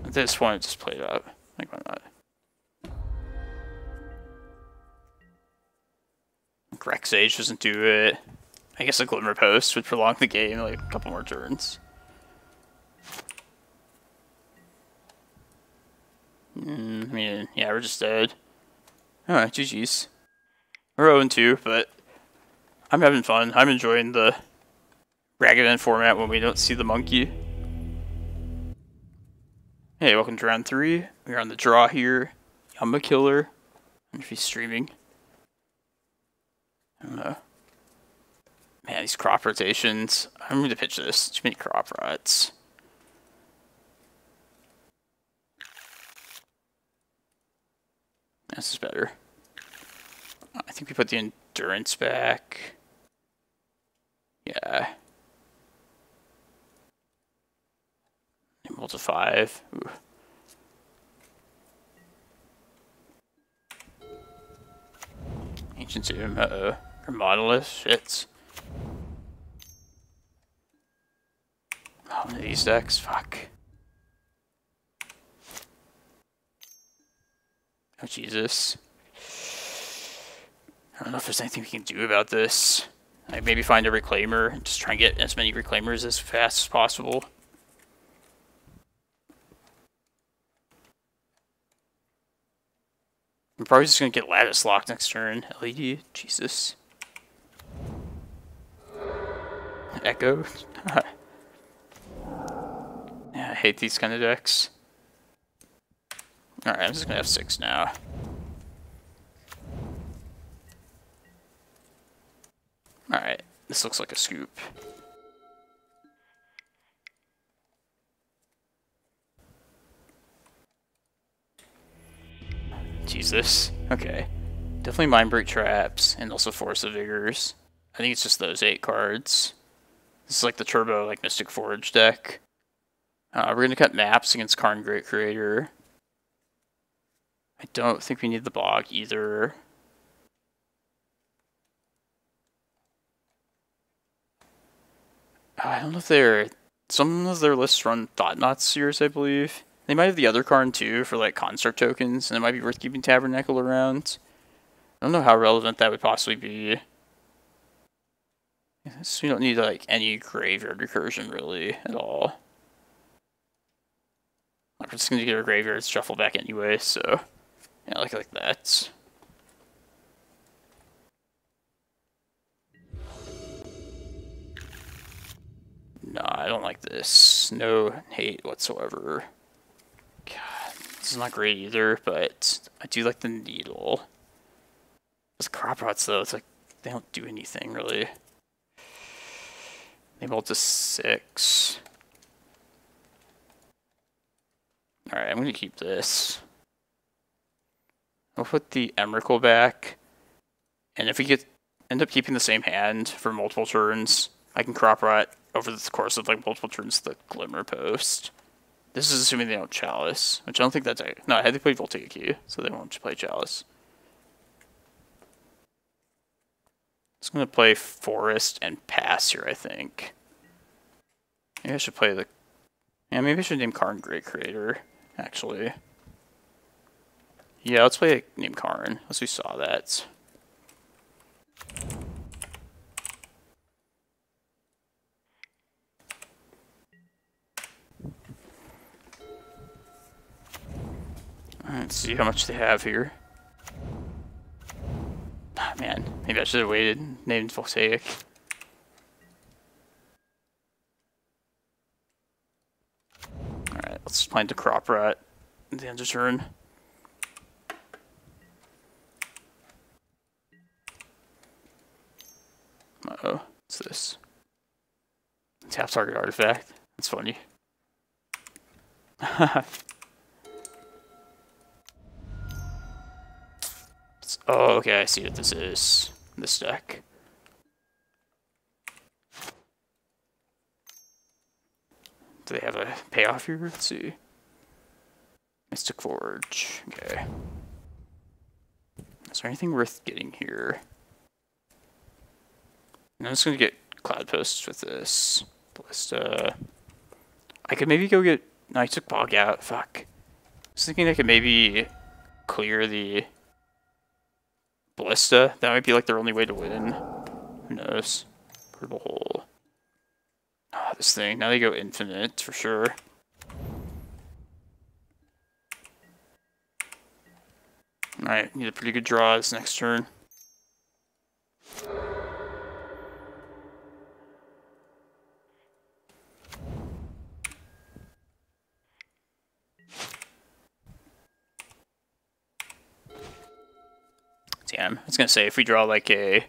At this point, just play it out. Like, why not? Reclamation Sage doesn't do it. I guess a Glimmerpost would prolong the game like a couple more turns. I mean, yeah, we're just dead. Alright, GG's. We're 0-2, but I'm having fun. I'm enjoying the Ragged End format when we don't see the monkey. Hey, welcome to round 3. We're on the draw here. Yama Killer. I wonder if he's streaming. I don't know. Man, these crop rotations. I'm going to pitch this. Too many crop rots. This is better. I think we put the endurance back. Yeah. Emerald to 5. Ooh. Ancient Tomb. Uh-oh. Or Monolith. Shit. Oh, one of these decks. Fuck. Oh, Jesus. I don't know if there's anything we can do about this. Like maybe find a Reclaimer and just try and get as many Reclaimers as fast as possible. I'm probably just going to get Lattice Lock next turn. LED. Jesus. Echo. Yeah, I hate these kind of decks. Alright, I'm just going to have 6 now. Alright, this looks like a scoop. Jesus. Okay. Definitely Mindbreak Traps, and also Force of Vigors. I think it's just those 8 cards. This is like the turbo, like Mystic Forge deck. We're going to cut maps against Karn Great Creator. I don't think we need the Bog either. I don't know if they're... Some of their lists run Thought-Knot Seers, I believe. They might have the other Karn too for like construct tokens, and it might be worth keeping Tabernacle around. I don't know how relevant that would possibly be. So we don't need like any graveyard recursion really at all. We're just gonna get our graveyards shuffle back anyway, so yeah, like that. No, I don't like this. No hate whatsoever. God, this is not great either, but I do like the needle. Those crop rots though, it's like they don't do anything really. They roll to 6. Alright, I'm gonna keep this. I'll put the Emrakul back. And if we end up keeping the same hand for multiple turns, I can crop rot over the course of like multiple turns the Glimmerpost. This is assuming they don't Chalice, which I don't think that's... No, I had to play Voltaic Key, so they won't play Chalice. Just gonna play Forest and pass here, I think. Maybe I should play the... Yeah, maybe I should name Karn Great Creator, actually. Yeah, let's play name Karn, unless we saw that. Alright, let's see how much they have here. Ah, man, maybe I should have waited and named Voltaic. Alright, let's plan to crop rot at the end of turn. Uh-oh, what's this? Tap target artifact. That's funny. Oh, okay, I see what this is. This deck. Do they have a payoff here? Let's see. Mystic Forge. Okay. Is there anything worth getting here? I'm just gonna get Cloudpost with this. Ballista. I could maybe go get... No, I took Bog out. Fuck. I was thinking I could maybe clear the Ballista. That might be like their only way to win. Who knows? Portable hole. Ah, this thing. Now they go infinite for sure. Alright, need a pretty good draw this next turn. Damn, I was gonna say, if we draw like a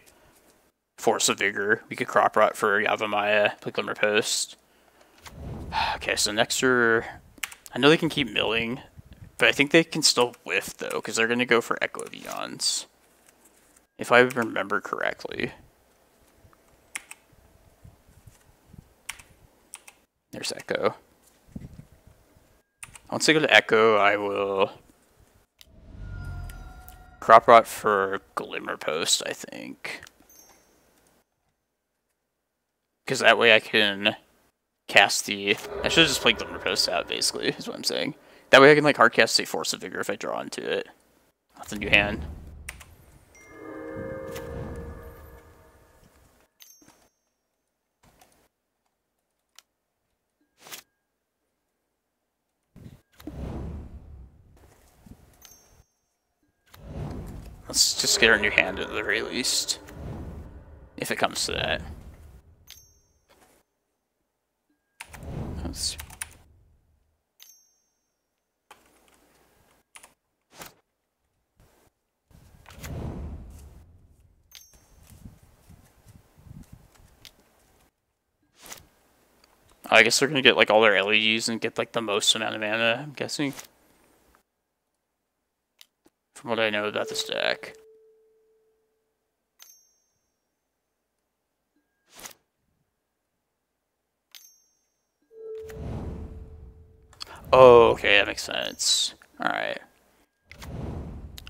Force of Vigor, we could crop rot for Yavimaya, play Glimmerpost. Okay, so next turn, I know they can keep milling, but I think they can still whiff though, because they're gonna go for Echo of Aeons. If I remember correctly. There's Echo. Once I go to Echo, I will crop rot for Glimmerpost, I think. Because that way I can cast the... I should have just played Glimmerpost out, basically, is what I'm saying. That way I can, like, hardcast a Force of Vigor if I draw into it. Off the new hand. Let's just get our new hand at the very least. If it comes to that. Let's... I guess they're gonna get like all their LEDs and get like the most amount of mana, I'm guessing. From what I know about this deck. Oh, okay, that makes sense. Alright.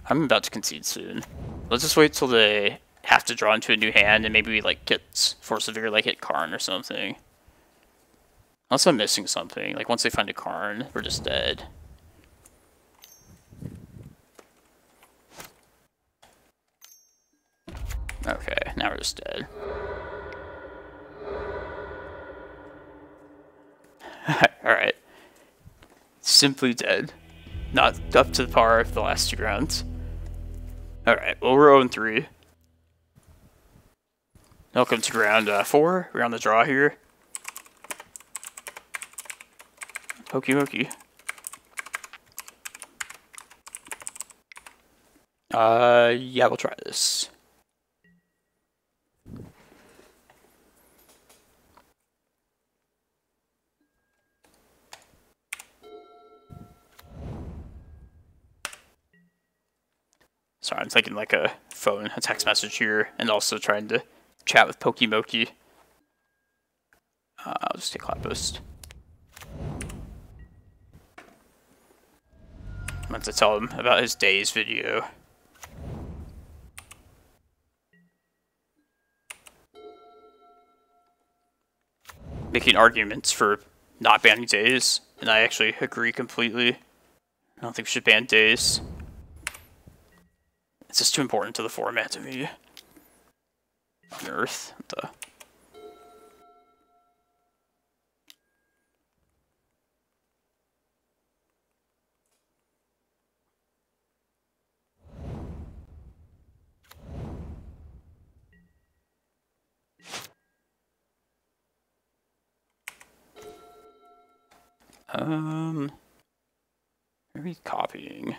I'm about to concede soon. Let's just wait till they have to draw into a new hand and maybe we like get Force of Vigor, like hit Karn or something. Unless I'm missing something. Like once they find a Karn, we're just dead. Okay, now we're just dead. Alright. Simply dead. Not up to the par of the last 2 rounds. Alright, well we're 0-3. Welcome to round 4. We're on the draw here. Pokey Mokey. Yeah, we'll try this. Sorry, I'm taking like a text message here, and also trying to chat with Pokey Mokey. I'll just take Cloudpost. I meant to tell him about his day's video. Making arguments for not banning days, and I actually agree completely. I don't think we should ban days. It's just too important to the format to me. On Earth. What the... Are we copying?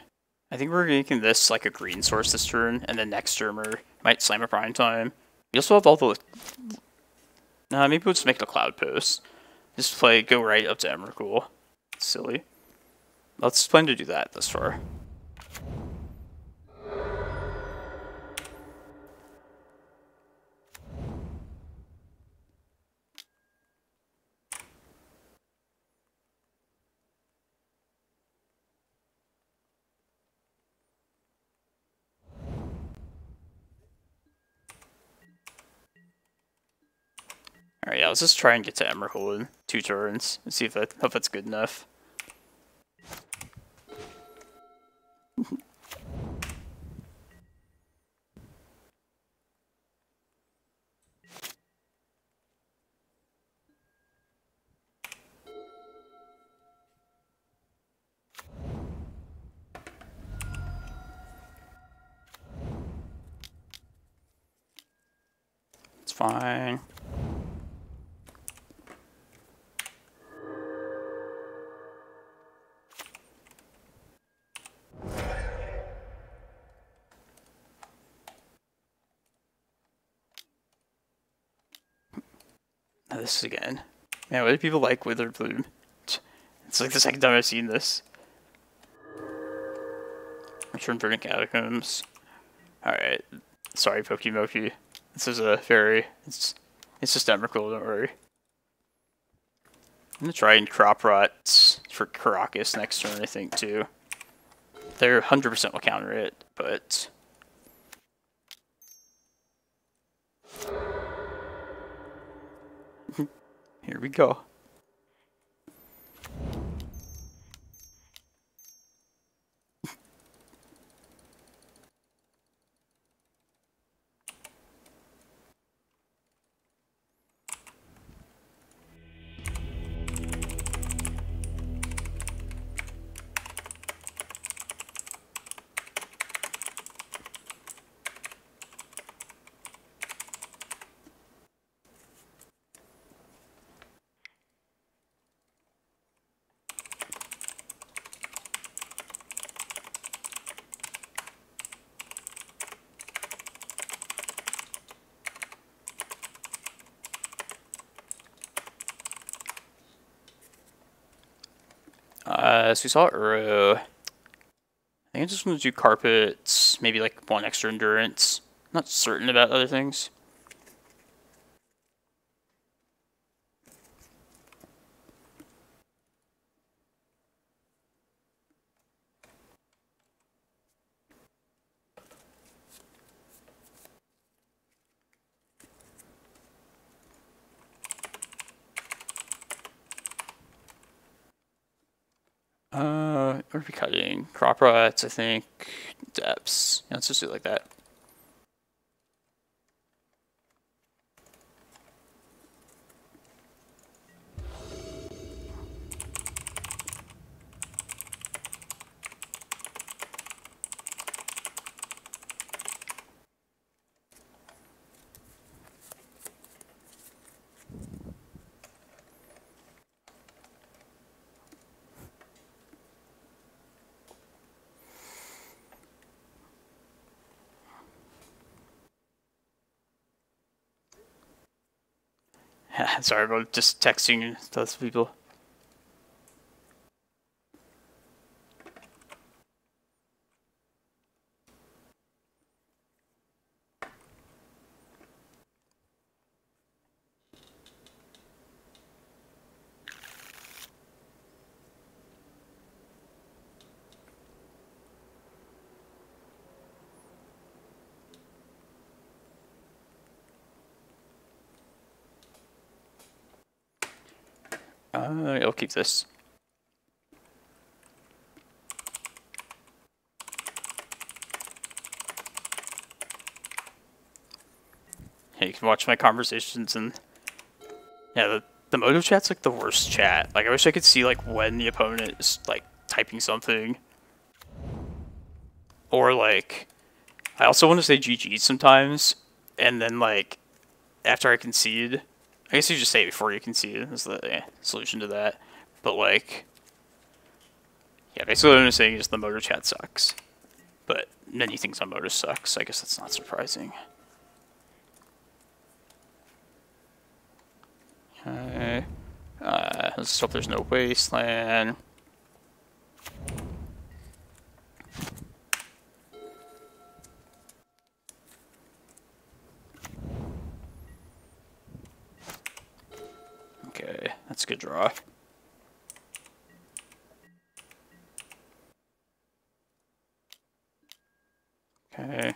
I think we're making this like a green source this turn, and then next turn we might slam a prime time. We also have all the... maybe we'll just make it a Cloudpost. Just play, go right up to Emrakul. It's silly. Let's plan to do that this far. Alright, yeah, let's just try and get to Emrakul in 2 turns and see if that's good enough. fine. Now this again. Man, what do people like Withered Bloom? It's like the second time I've seen this. Return Burning Catacombs. Alright. Sorry, Pokemoki. This is a very... It's just Emrakul, don't worry. I'm gonna try and Crop Rot for Karakas next turn, I think, too. They're 100% will counter it, but... Here we go. So we saw Uro. I think I'm just going to do Carpets, maybe like 1 extra Endurance. Not certain about other things. What are we cutting? Crop Rots, I think. Depths. Yeah, let's just do it like that. Sorry about just texting those people. I'll keep this. Hey, you can watch my conversations and yeah, the motive chat's like the worst chat. Like I wish I could see like when the opponent is like typing something. Or like I also want to say GG sometimes and then like after I concede, I guess you just say it before you concede is the solution to that. But like yeah, basically what I'm saying is the motor chat sucks. But many things on motor sucks, so I guess that's not surprising. Okay. Let's hope there's no wasteland. Okay, that's a good draw. Okay.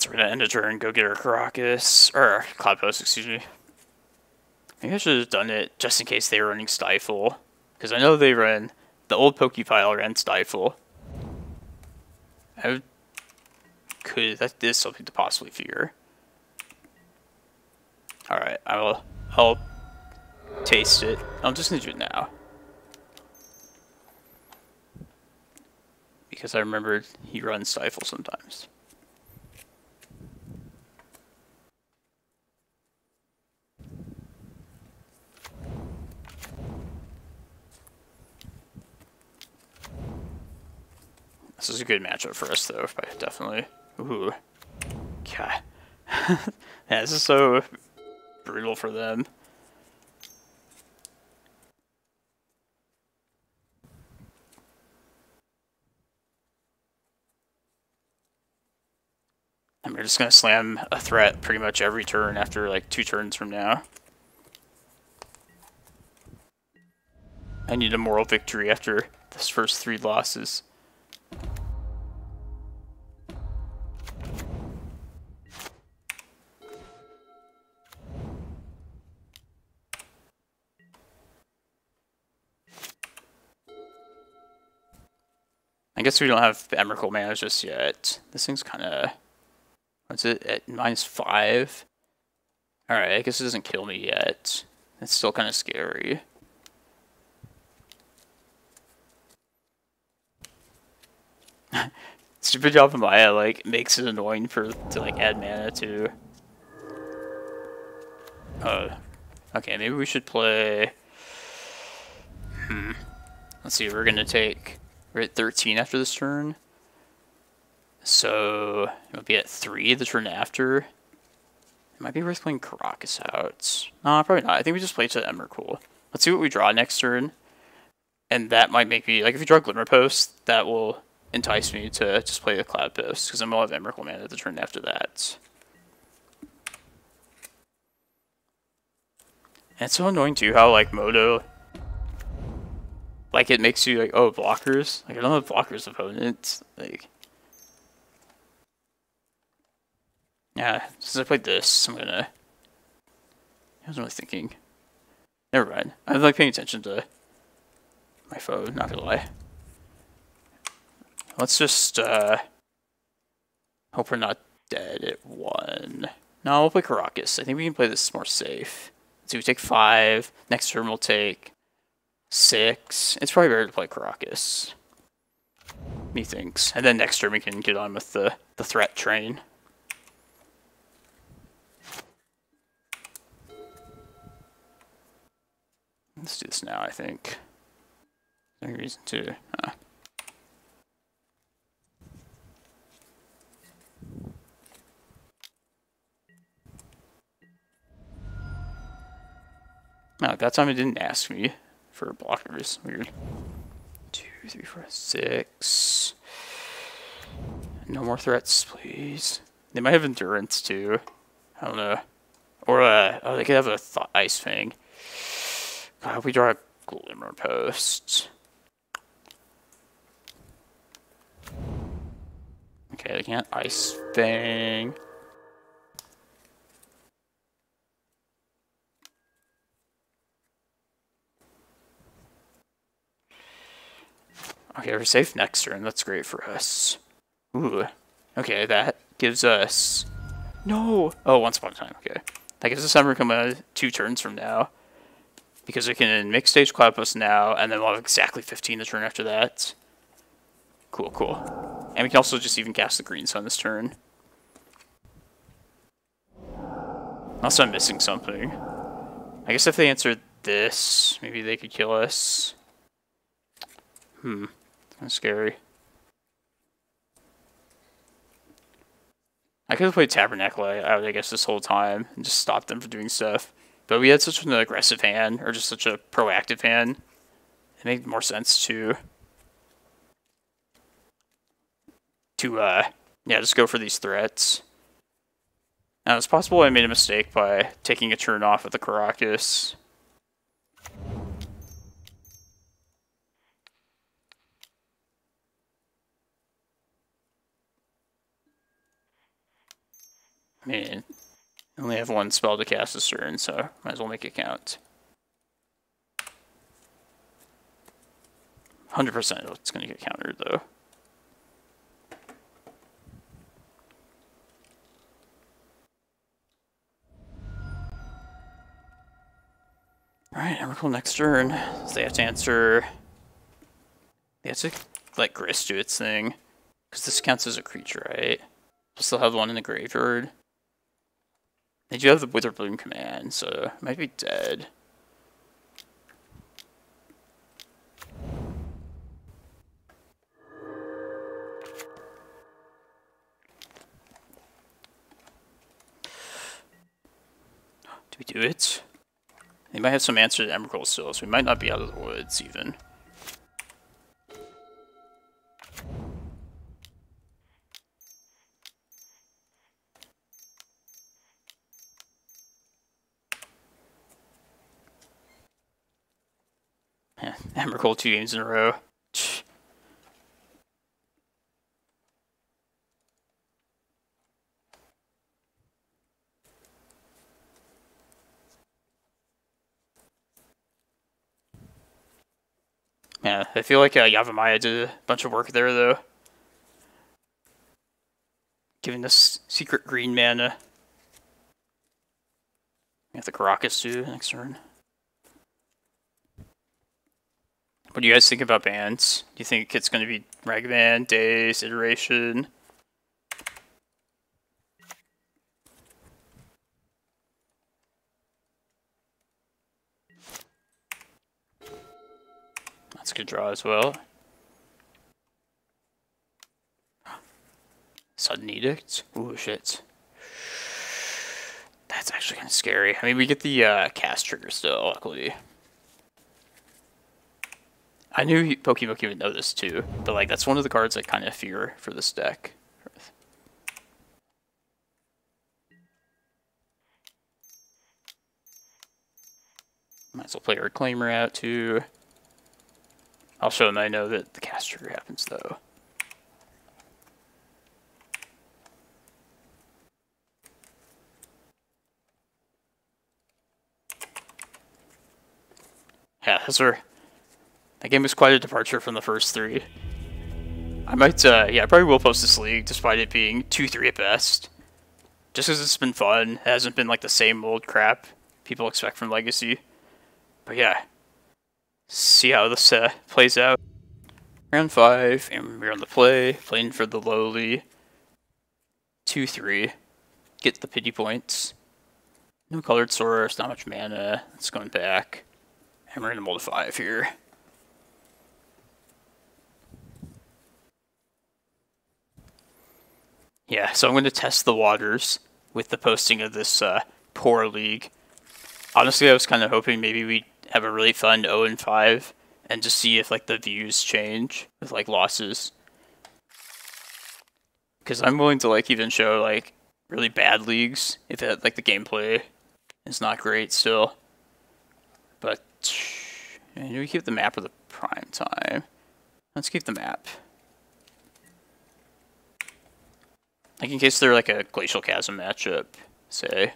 So we're gonna end a turn, go get our Karakas, or Cloudpost, excuse me. Maybe I should have done it just in case they were running Stifle. Because I know they ran... The old Pokepile ran Stifle. That is something to possibly fear. Alright, I'll taste it. I'm just gonna do it now. Because I remembered he runs Stifle sometimes. This is a good matchup for us, though, definitely. Ooh. God. Yeah, this is so brutal for them. And we're just going to slam a threat pretty much every turn after, like, 2 turns from now. I need a moral victory after this first 3 losses. I guess we don't have Emrakul mana just yet. This thing's kind of... What's it? At -5? Alright, I guess it doesn't kill me yet. It's still kind of scary. Stupid Yavimaya, like, makes it annoying to, like, add mana to... Okay, maybe we should play... Let's see, we're gonna take... We're at 13 after this turn. So, it'll be at 3 the turn after. It might be worth playing Karakas out. No, probably not. I think we just play to Emrakul. Let's see what we draw next turn. And that might make me... Like, if we draw Glimmerpost, that will entice me to just play the Cloudpost. Because I'm going to have Emrakul mana the turn after that. And it's so annoying, too, how, like, Moto... Like, it makes you, like, oh, blockers? Like, I don't have blockers opponents. Like... Yeah, since I played this, I'm gonna... I wasn't really thinking. Never mind. I'm, like, paying attention to my phone, not gonna lie. Let's just, hope we're not dead at 1. No, we'll play Karakas. I think we can play this more safe. So we take 5. Next turn we'll take 6. It's probably better to play Karakas. Methinks. And then next turn we can get on with the threat train. Let's do this now, I think. There's no reason to... No, that time it didn't ask me for blockers. Weird. 2, 3, 4, 6. No more threats, please. They might have endurance too. I don't know. Or oh, they could have a Ice Fang. God, I hope we draw a Glimmerpost. Okay, they can't Ice Fang. Okay, we're safe next turn. That's great for us. Ooh. Okay, that gives us... No! Oh, once upon a time. Okay. That gives us Emrakul 2 turns from now. Because we can mix stage Cloudpost now, and then we'll have exactly 15 the turn after that. Cool, cool. And we can also just even cast the Green Sun this turn. Also, I'm missing something. I guess if they answered this, maybe they could kill us. That's scary. I could have played Tabernacle out, I guess, this whole time and just stopped them from doing stuff. But we had such an aggressive hand, or just such a proactive hand. It made more sense to yeah, just go for these threats. Now, it's possible I made a mistake by taking a turn off with the Karakas. Man, I only have one spell to cast this turn, so might as well make it count. 100% it's going to get countered, though. Alright, Emrakul next turn. So they have to answer... They have to, like, Grist do its thing. Because this counts as a creature, right? We'll still have one in the graveyard. They do have the Witherbloom command, so it might be dead. Do we do it? They might have some answer to Emrakul still, so we might not be out of the woods even. Yeah, Emrakul 2 games in a row. Yeah, I feel like Yavimaya did a bunch of work there, though. Giving this secret green mana. We have the Karakas too next turn. What do you guys think about bans? Do you think it's going to be Ragavan, Days, Iteration? That's a good draw as well. Sudden Edict? Ooh, shit. That's actually kind of scary. I mean, we get the cast trigger still, luckily. I knew Pokemon would know this too, but like that's one of the cards I kind of fear for this deck. Might as well play Reclaimer out too. I'll show them I know that the cast trigger happens though. Yeah, that game was quite a departure from the first three. I might, yeah, I probably will post this league, despite it being 2-3 at best. Just because it's been fun. It hasn't been like the same old crap people expect from Legacy. But yeah, see how this plays out. Round 5, and we're on the play, playing for the lowly 2-3. Get the pity points. No colored source, not much mana. It's going back. And we're going to mold a 5 here. Yeah, so I'm going to test the waters with the posting of this poor league. Honestly, I was kind of hoping maybe we'd have a really fun 0-5 and just see if like the views change with like losses. Because I'm willing to like even show like really bad leagues if it, like the gameplay is not great still. But do we keep the map or the prime time? Let's keep the map. Like in case they're like a Glacial Chasm matchup, say.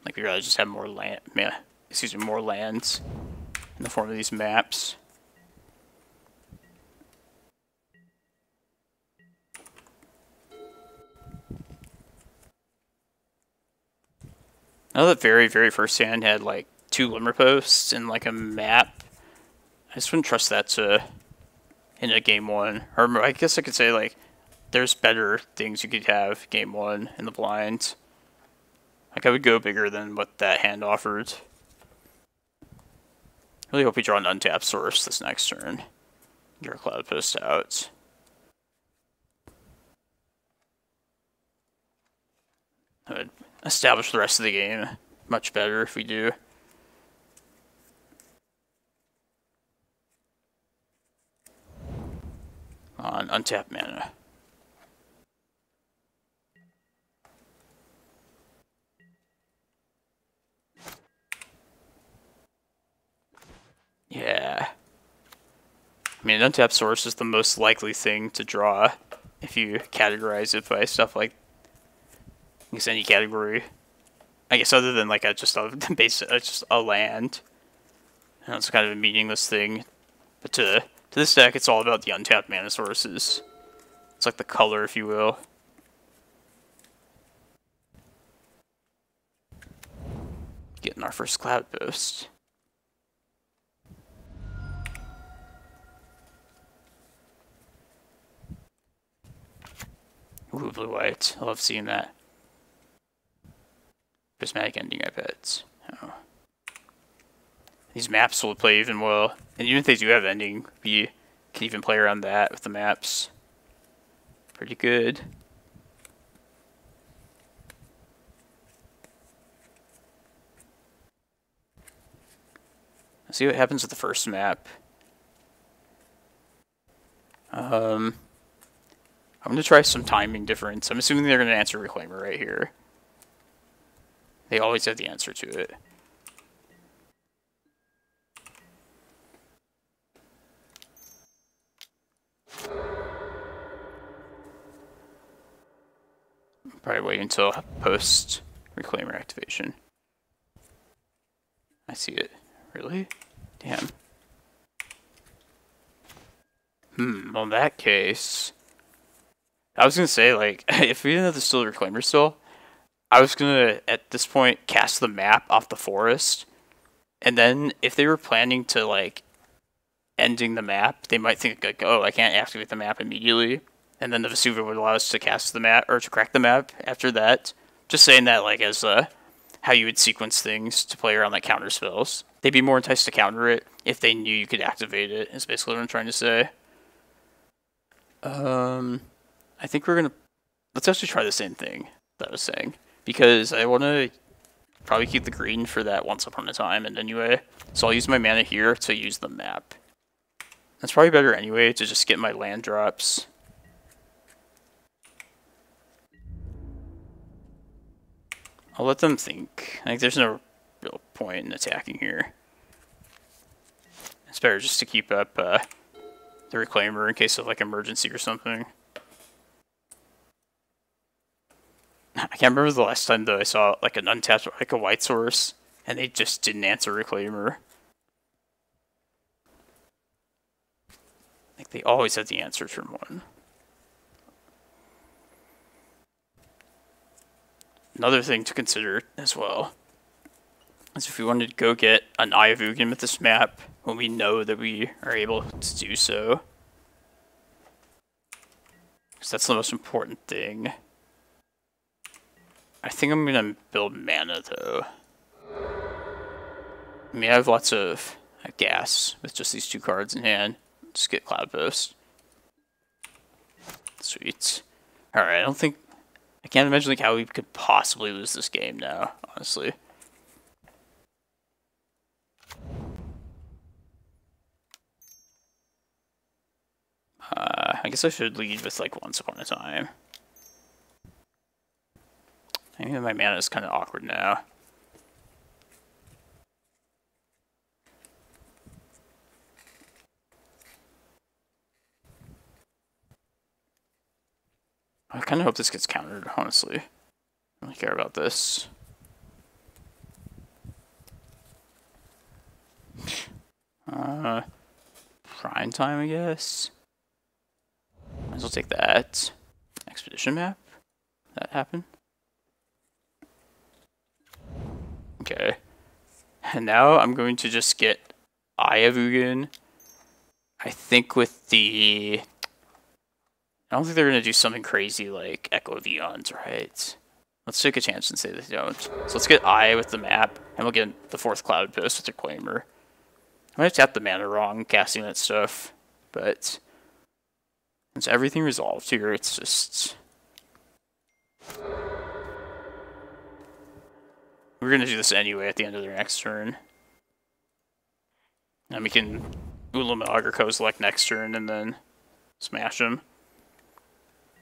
Like we'd rather just have more land, more lands in the form of these maps. I know that very first hand had like 2 Glimmerposts and like a map. I just wouldn't trust that to in a game 1. Or I guess I could say like there's better things you could have game 1 in the blind. Like I would go bigger than what that hand offered. Really hope we draw an untapped source this next turn. Get our Cloudpost out. I would establish the rest of the game much better if we do. On untapped mana. Yeah. I mean, an untapped source is the most likely thing to draw if you categorize it by stuff like I guess any category. I guess other than like just a land. And it's kind of a meaningless thing. But to this deck, it's all about the untapped mana sources. It's like the color, if you will. Getting our first Cloudpost. Ooh, blue-white. I love seeing that. Prismatic ending, I bet. Oh. These maps will play even well. And even if they do have ending, we can even play around that with the maps. Pretty good. Let's see what happens with the first map. I'm going to try some timing difference. I'm assuming they're going to answer Reclaimer right here. They always have the answer to it. Probably wait until post Reclaimer activation. I see it. Really? Damn. Well, in that case, I was gonna say, like, if we didn't have the still Reclaimer still, I was gonna, at this point, cast the map off the forest, and then if they were planning to, like, ending the map, they might think, like, oh, I can't activate the map immediately, and then the Vesuva would allow us to cast the map, or to crack the map after that. Just saying that, like, as how you would sequence things to play around, like, counter spells. They'd be more enticed to counter it if they knew you could activate it, is basically what I'm trying to say. I think we're gonna... Let's actually try the same thing that I was saying. Because I want to probably keep the green for that Once Upon a Time, and anyway. So I'll use my mana here to use the map. That's probably better anyway, to just get my land drops. I'll let them think. I think there's no real point in attacking here. It's better just to keep up the Reclaimer in case of like emergency or something. I can't remember the last time though I saw like an untapped, like a white source, and they just didn't answer Reclaimer. Like they always had the answer turn one. Another thing to consider as well is if we wanted to go get an Eye of Ugin with this map when we know that we are able to do so. Because that's the most important thing. I think I'm going to build mana though. I mean, I have lots of gas with just these two cards in hand. Just get Cloudpost. Sweet. Alright, I can't imagine like how we could possibly lose this game now, honestly. I guess I should lead with like Once Upon a Time. I think my mana is kind of awkward now. I kind of hope this gets countered, honestly. I don't really care about this. Prime time, I guess. Might as well take that. Expedition map? That happen? Okay. And now I'm going to just get Eye of Ugin. I think with the... I don't think they're going to do something crazy like Echo of Aeons, right? Let's take a chance and say they don't. So let's get Eye with the map, and we'll get the 4th Cloudpost with Reclaimer. I might have tapped the mana wrong, casting that stuff, but since everything resolved here, it's just... We're going to do this anyway at the end of their next turn. And we can Ulamog or Kozilek next turn and then smash them.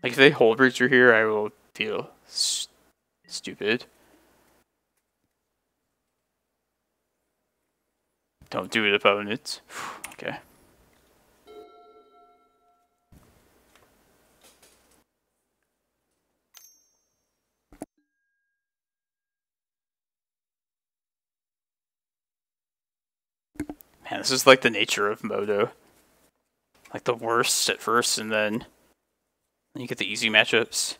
Like, if they hold Breacher here, I will feel stupid. Don't do it, opponent. Okay. Man, this is like the nature of Moto. Like the worst at first, and then you get the easy matchups.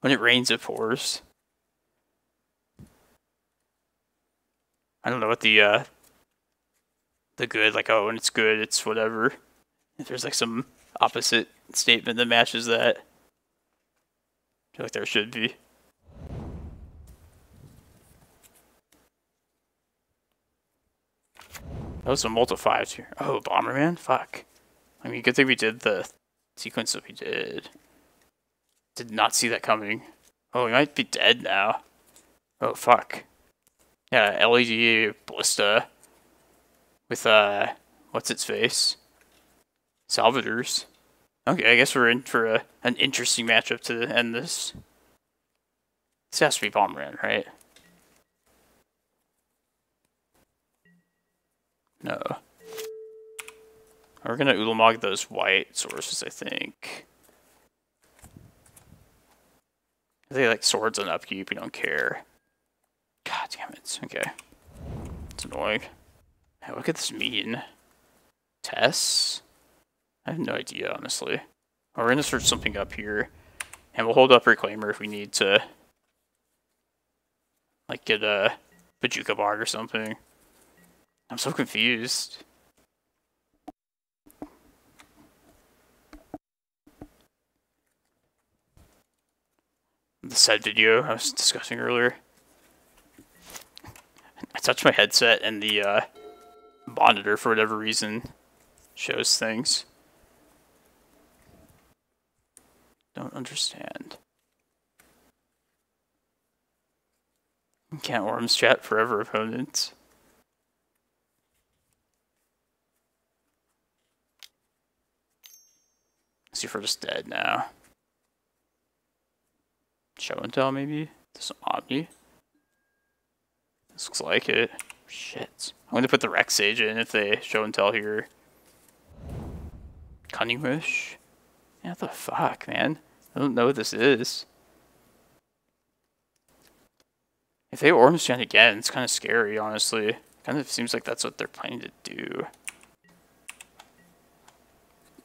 When it rains, it pours. I don't know what the good, like, oh, when it's good, it's whatever. If there's like some opposite statement that matches that, I feel like there should be. That was a multi-5s here. Oh, Bomberman? Fuck. I mean, good thing we did the sequence that we did. Did not see that coming. Oh, we might be dead now. Oh, fuck. Yeah, LED Ballista. With, what's its face? Salvadors. Okay, I guess we're in for an interesting matchup to end this. This has to be Bomberman, right? No. We're gonna Ulamog those white sources, I think. If they like swords on upkeep, we don't care. God damn it. Okay. It's annoying. Hey, what could this mean? Tess? I have no idea, honestly. Oh, we're gonna search something up here. And we'll hold up Reclaimer if we need to, like, get a Bojuka Bog or something. I'm so confused. The said video I was discussing earlier. I touched my headset and the monitor, for whatever reason, shows things. Don't understand. You can't worms chat forever, opponents. See if we're just dead now. Show and tell, maybe? This Omni? This looks like it. Shit. I'm going to put the Rec Sage in if they show and tell here. Cunning Wish? Yeah, what the fuck, man? I don't know what this is. If they Orms Chant again, it's kind of scary, honestly. Kind of seems like that's what they're planning to do.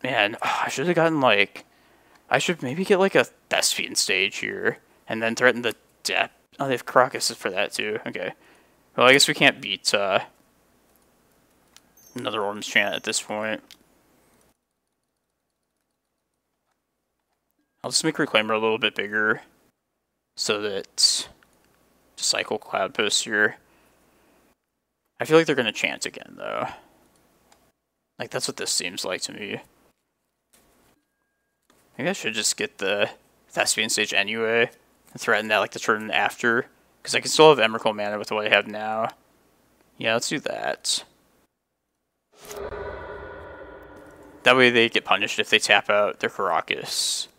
Man, I should have gotten, like... I should maybe get, like, a Thespian stage here. And then threaten the depth. Oh, they have Karakas for that, too. Okay. Well, I guess we can't beat, another Orms Chant at this point. I'll just make Reclaimer a little bit bigger. So that... cycle Cloudpost here. I feel like they're going to chant again, though. Like, that's what this seems like to me. Maybe I should just get the Thespian stage anyway, and threaten that, like, the turn after. Because I can still have Emrakul mana with what I have now. Yeah, let's do that. That way they get punished if they tap out their Karakas.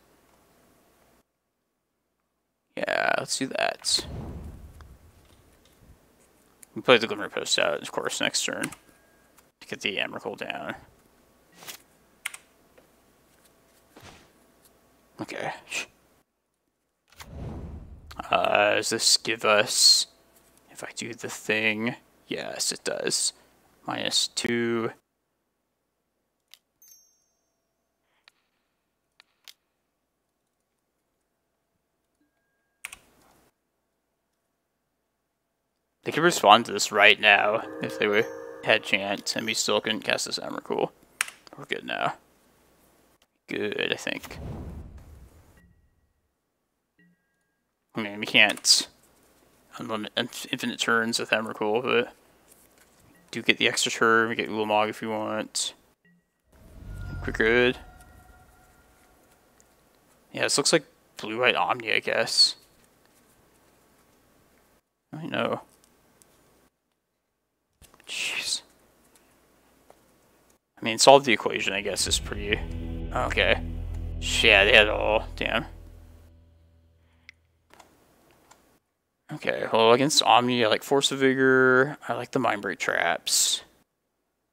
Yeah, let's do that. We play the Glimmerpost out, of course, next turn. To get the Emrakul down. Okay. Does this give us... If I do the thing... Yes, it does. -2. They could respond to this right now if they had chant, and we still couldn't cast this Emrakul. We're good now. Good, I think. I mean, we can't unlimit infinite turns with Emrakul, but do get the extra turn. We get Ulamog if we want. We're good. Yeah, this looks like blue-white Omni, I guess. I know. Jeez. I mean, solve the equation, I guess, is pretty... Okay. Yeah, they had it all. Damn. Okay, well, against Omni, I like Force of Vigor. I like the Mindbreak Traps.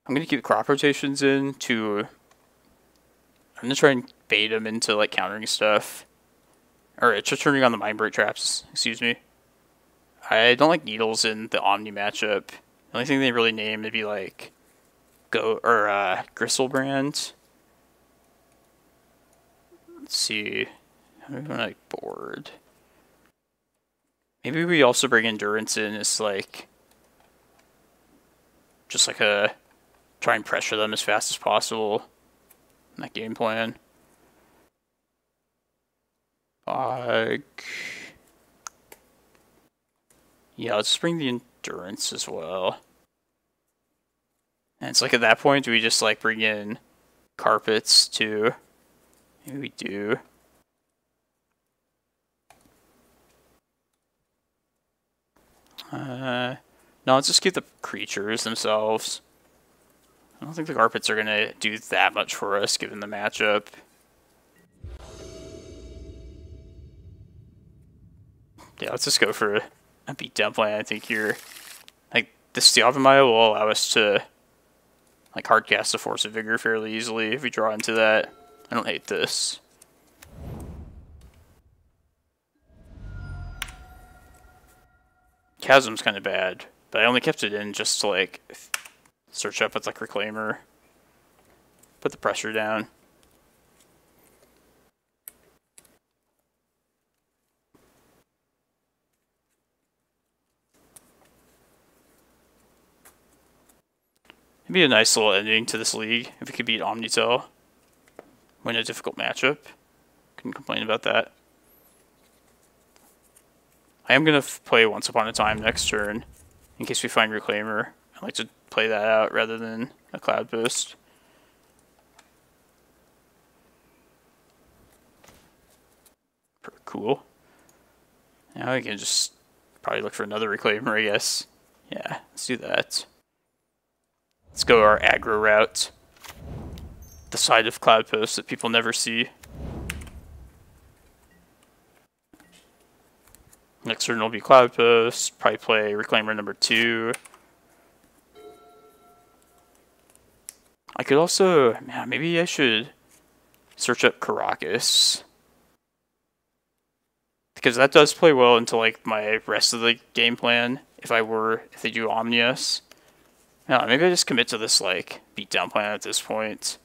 I'm going to keep crop rotations in to... I'm going to try and bait them into, like, countering stuff. Or, just turning on the Mindbreak Traps, excuse me. I don't like Needles in the Omni matchup. The only thing they really name would be, like, Gristlebrand. Let's see. How do we want to board? Maybe we also bring Endurance in as like just like a try and pressure them as fast as possible in that game plan. Bog. Yeah, let's bring the Endurance as well. And it's like at that point, do we just like bring in Carpets too? Maybe we do. No, let's just keep the creatures themselves. I don't think the Carpets are gonna do that much for us given the matchup. Yeah, let's just go for a beatdown plan. I think here, like this Yavimaya will allow us to like hardcast the Force of Vigor fairly easily if we draw into that. I don't hate this. Chasm's kind of bad, but I only kept it in just to like search up with like Reclaimer, put the pressure down. It'd be a nice little ending to this league if we could beat Omnitel. Win a difficult matchup. Couldn't complain about that. I am going to play Once Upon a Time next turn, in case we find Reclaimer. I like to play that out rather than a Cloudpost. Pretty cool. Now we can just probably look for another Reclaimer, I guess. Yeah, let's do that. Let's go our aggro route. The side of Cloudpost that people never see. Next turn will be Cloudpost. Probably play Reclaimer number 2. I could also... Man, maybe I should search up Karakas. Because that does play well into like my rest of the game plan if they do Omnius. No, maybe I just commit to this like beatdown plan at this point.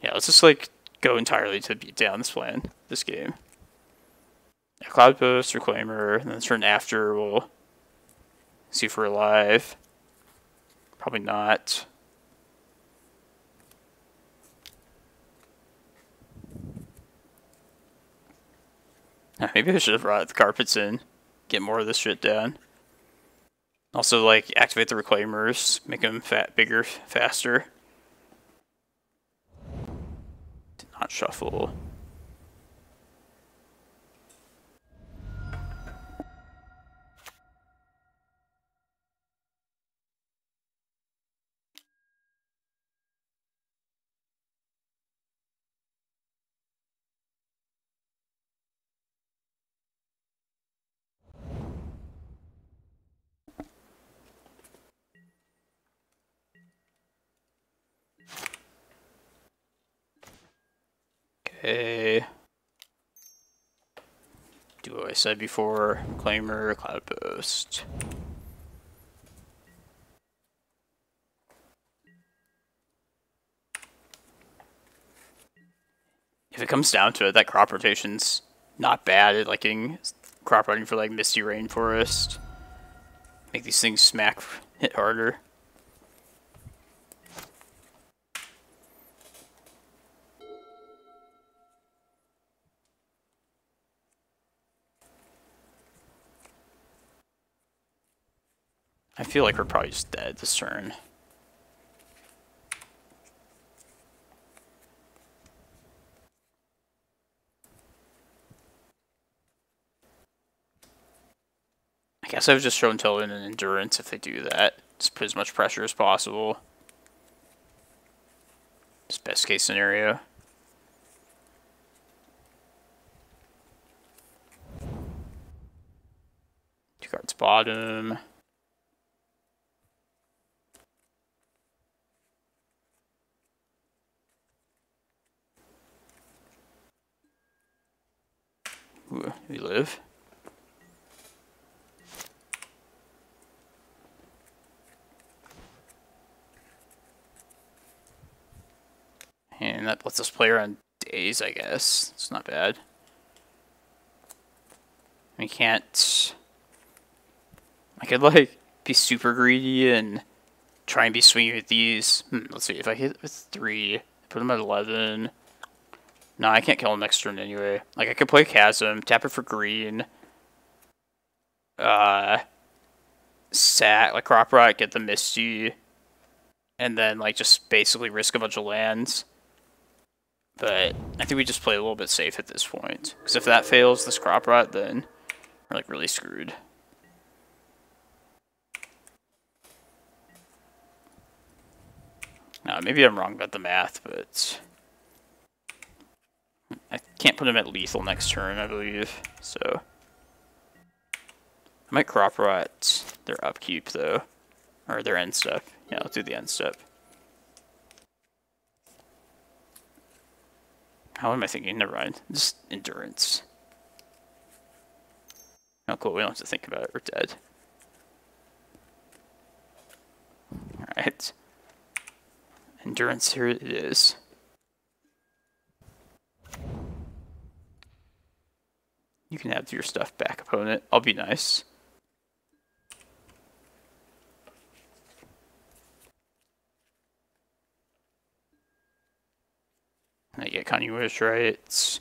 Yeah, let's just like go entirely to beat down this game. Yeah, Cloudpost, Reclaimer, and then turn after we'll see if we're alive. Probably not. Maybe I should have brought the Carpets in, get more of this shit down. Also, like, activate the Reclaimers, make them bigger, faster. Did not shuffle. Okay. Do what I said before. Reclaimer, Cloudpost. If it comes down to it, that crop rotation's not bad at like getting crop running for like Misty Rainforest. Make these things hit harder. I feel like we're probably just dead this turn. I guess I would just show Until in an Endurance if they do that. Just put as much pressure as possible. Just best case scenario. Two cards bottom. Ooh, we live. that lets us play around days, I guess. It's not bad. We can't... I could, like, be super greedy and try and be swinging with these. Let's see, if I hit with 3, put them at 11... No, I can't kill him next turn anyway. Like, I could play Chasm, tap it for green. Sat, like, Crop Rot, get the Misty. And then, like, just basically risk a bunch of lands. But I think we just play a little bit safe at this point. Because if that fails, this Crop Rot, then we're, like, really screwed. Maybe I'm wrong about the math, but... I can't put him at lethal next turn, I believe, so... I might Crop Rot their upkeep, though. Or their end step. Yeah, let's do the end step. How am I thinking? Never mind. Just endurance. Oh, cool. We don't have to think about it. We're dead. Alright. Endurance, here it is. You can have your stuff back, opponent. I'll be nice. I get Continuous, right?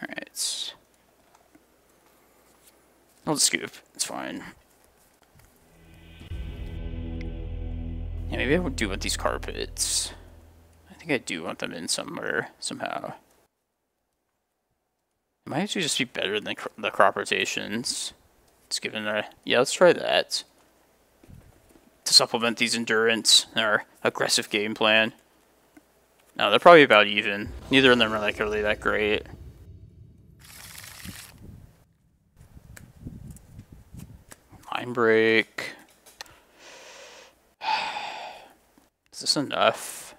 Alright. I'll just scoop. It's fine. Yeah, maybe I do want these carpets. I think I do want them in somewhere, somehow. It might actually just be better than the crop rotations. It's given a... Yeah, let's try that. To supplement these endurance and our aggressive game plan. No, they're probably about even. Neither of them are, like, really that great. Mindbreak. Is this enough?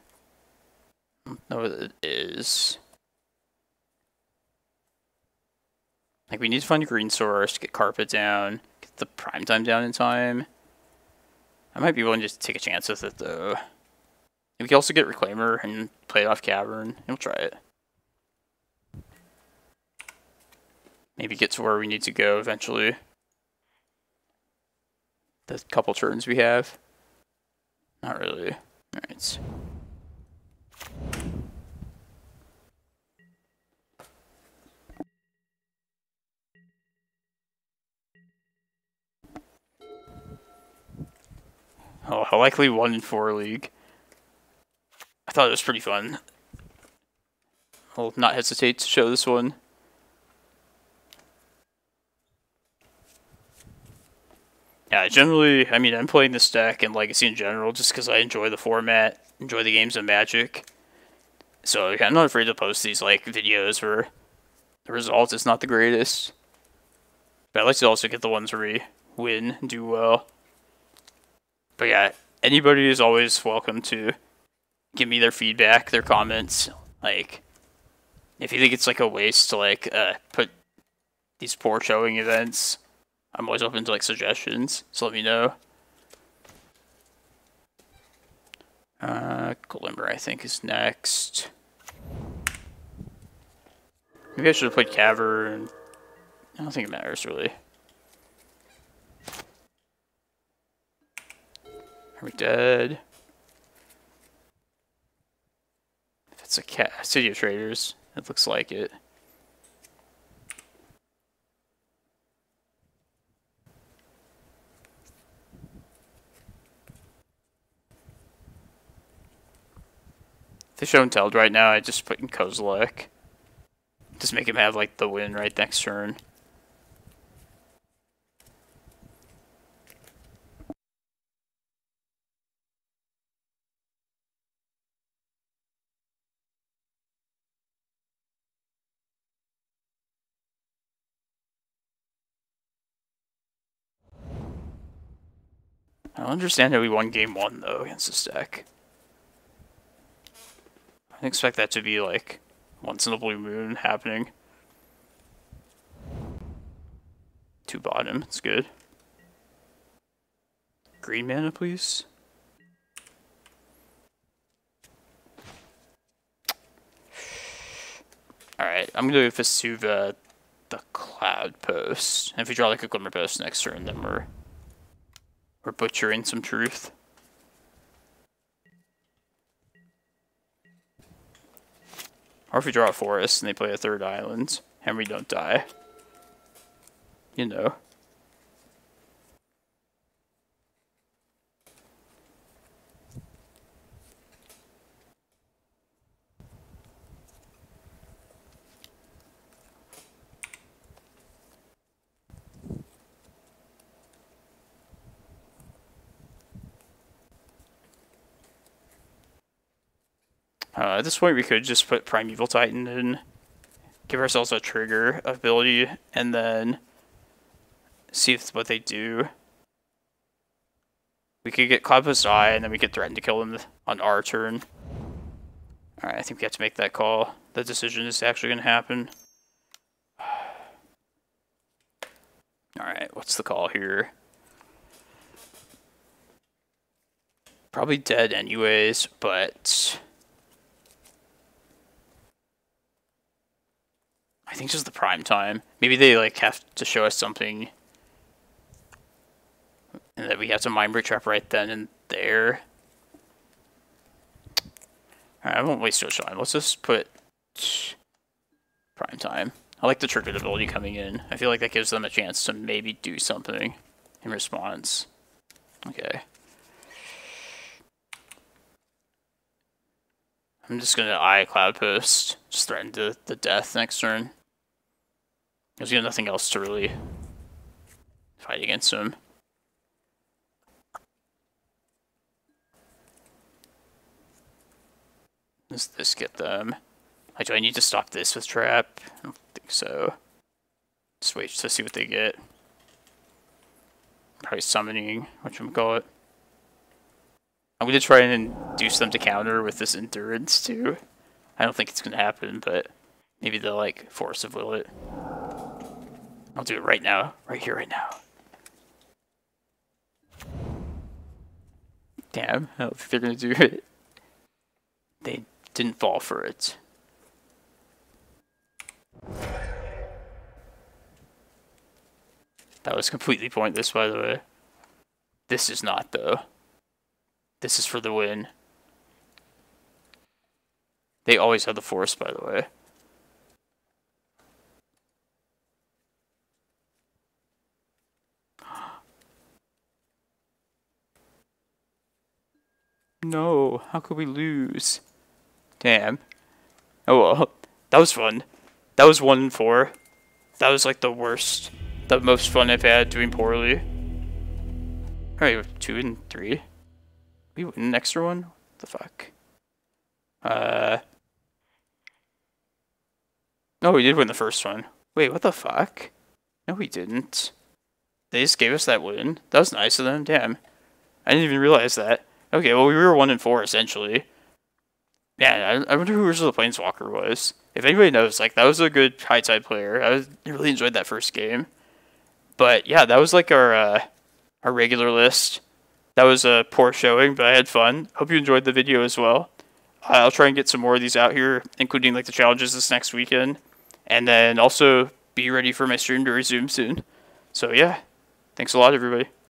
I don't know what it is. Like, we need to find a green source, get carpet down, get the prime time down in time. I might be willing to just take a chance with it, though. We can also get Reclaimer and play it off Cavern, and we'll try it. Maybe get to where we need to go eventually. The couple turns we have. Not really. Alright. Oh, a likely 1 in 4 league. I thought it was pretty fun. I'll not hesitate to show this one. Yeah, generally, I mean, I'm playing this deck and Legacy in general just because I enjoy the format, enjoy the games of Magic. So yeah, I'm not afraid to post these like videos where the result is not the greatest. But I like to also get the ones where we win and do well. But yeah, anybody is always welcome to give me their feedback, their comments. Like, if you think it's like a waste to like put these poor showing events, I'm always open to like suggestions, so let me know. Glimmer, I think, is next. Maybe I should have played Cavern. I don't think it matters, really. Are we dead? If it's a City of Traders, it looks like it. If they show him Teld right now, I just put in Kozilek. Just make him have like the win right next turn. I don't understand how we won game 1 though against this deck. I expect that to be like once in a blue moon happening. 2 bottom, it's good. Green mana, please. Alright, I'm gonna Vesuva the Cloudpost. And if we draw like a Glimmerpost next turn, then we're butchering some truth. Or if we draw a forest and they play a third island, and we don't die. You know. At this point, we could just put Primeval Titan in, give ourselves a trigger ability, and then see what they do. We could get Cloudpost Eye, and then we could threaten to kill them on our turn. Alright, I think we have to make that call. The decision is actually going to happen. Alright, what's the call here? Probably dead anyways, but I think just the prime time. Maybe they like have to show us something, and that we have to Mindbreak Trap right then and there. Alright, I won't waste too much time. Let's just put prime time. I like the triggered ability coming in. I feel like that gives them a chance to maybe do something in response. Okay. I'm just gonna Eye Cloudpost. Just threaten the death next turn. There's nothing else to really fight against him. Does this get them? Like, do I need to stop this with Trap? I don't think so. Just wait to see what they get. Probably summoning, whatchamacallit. I'm going to try and induce them to counter with this Endurance, too. I don't think it's going to happen, but maybe they'll, like, Force of Will it. I'll do it right now. Right here, right now. Damn, I don't think they're going to do it. They didn't fall for it. That was completely pointless, by the way. This is not, though. This is for the win. They always have the Force, by the way. No, how could we lose? Damn. Oh well, that was fun. That was 1-4. That was like the worst, the most fun I've had doing poorly. Alright, 2 and 3. We win an extra one? What the fuck? No, we did win the first one. Wait, what the fuck? No, we didn't. They just gave us that win. That was nice of them. Damn. I didn't even realize that. Okay, well, we were 1-4, essentially. Yeah, I wonder who Ursula the Planeswalker was. If anybody knows, like, that was a good high tide player. I really enjoyed that first game. But, yeah, that was, like, our regular list. That was a poor showing, but I had fun. Hope you enjoyed the video as well. I'll try and get some more of these out here, including, like, the challenges this next weekend. And then also be ready for my stream to resume soon. So, yeah, thanks a lot, everybody.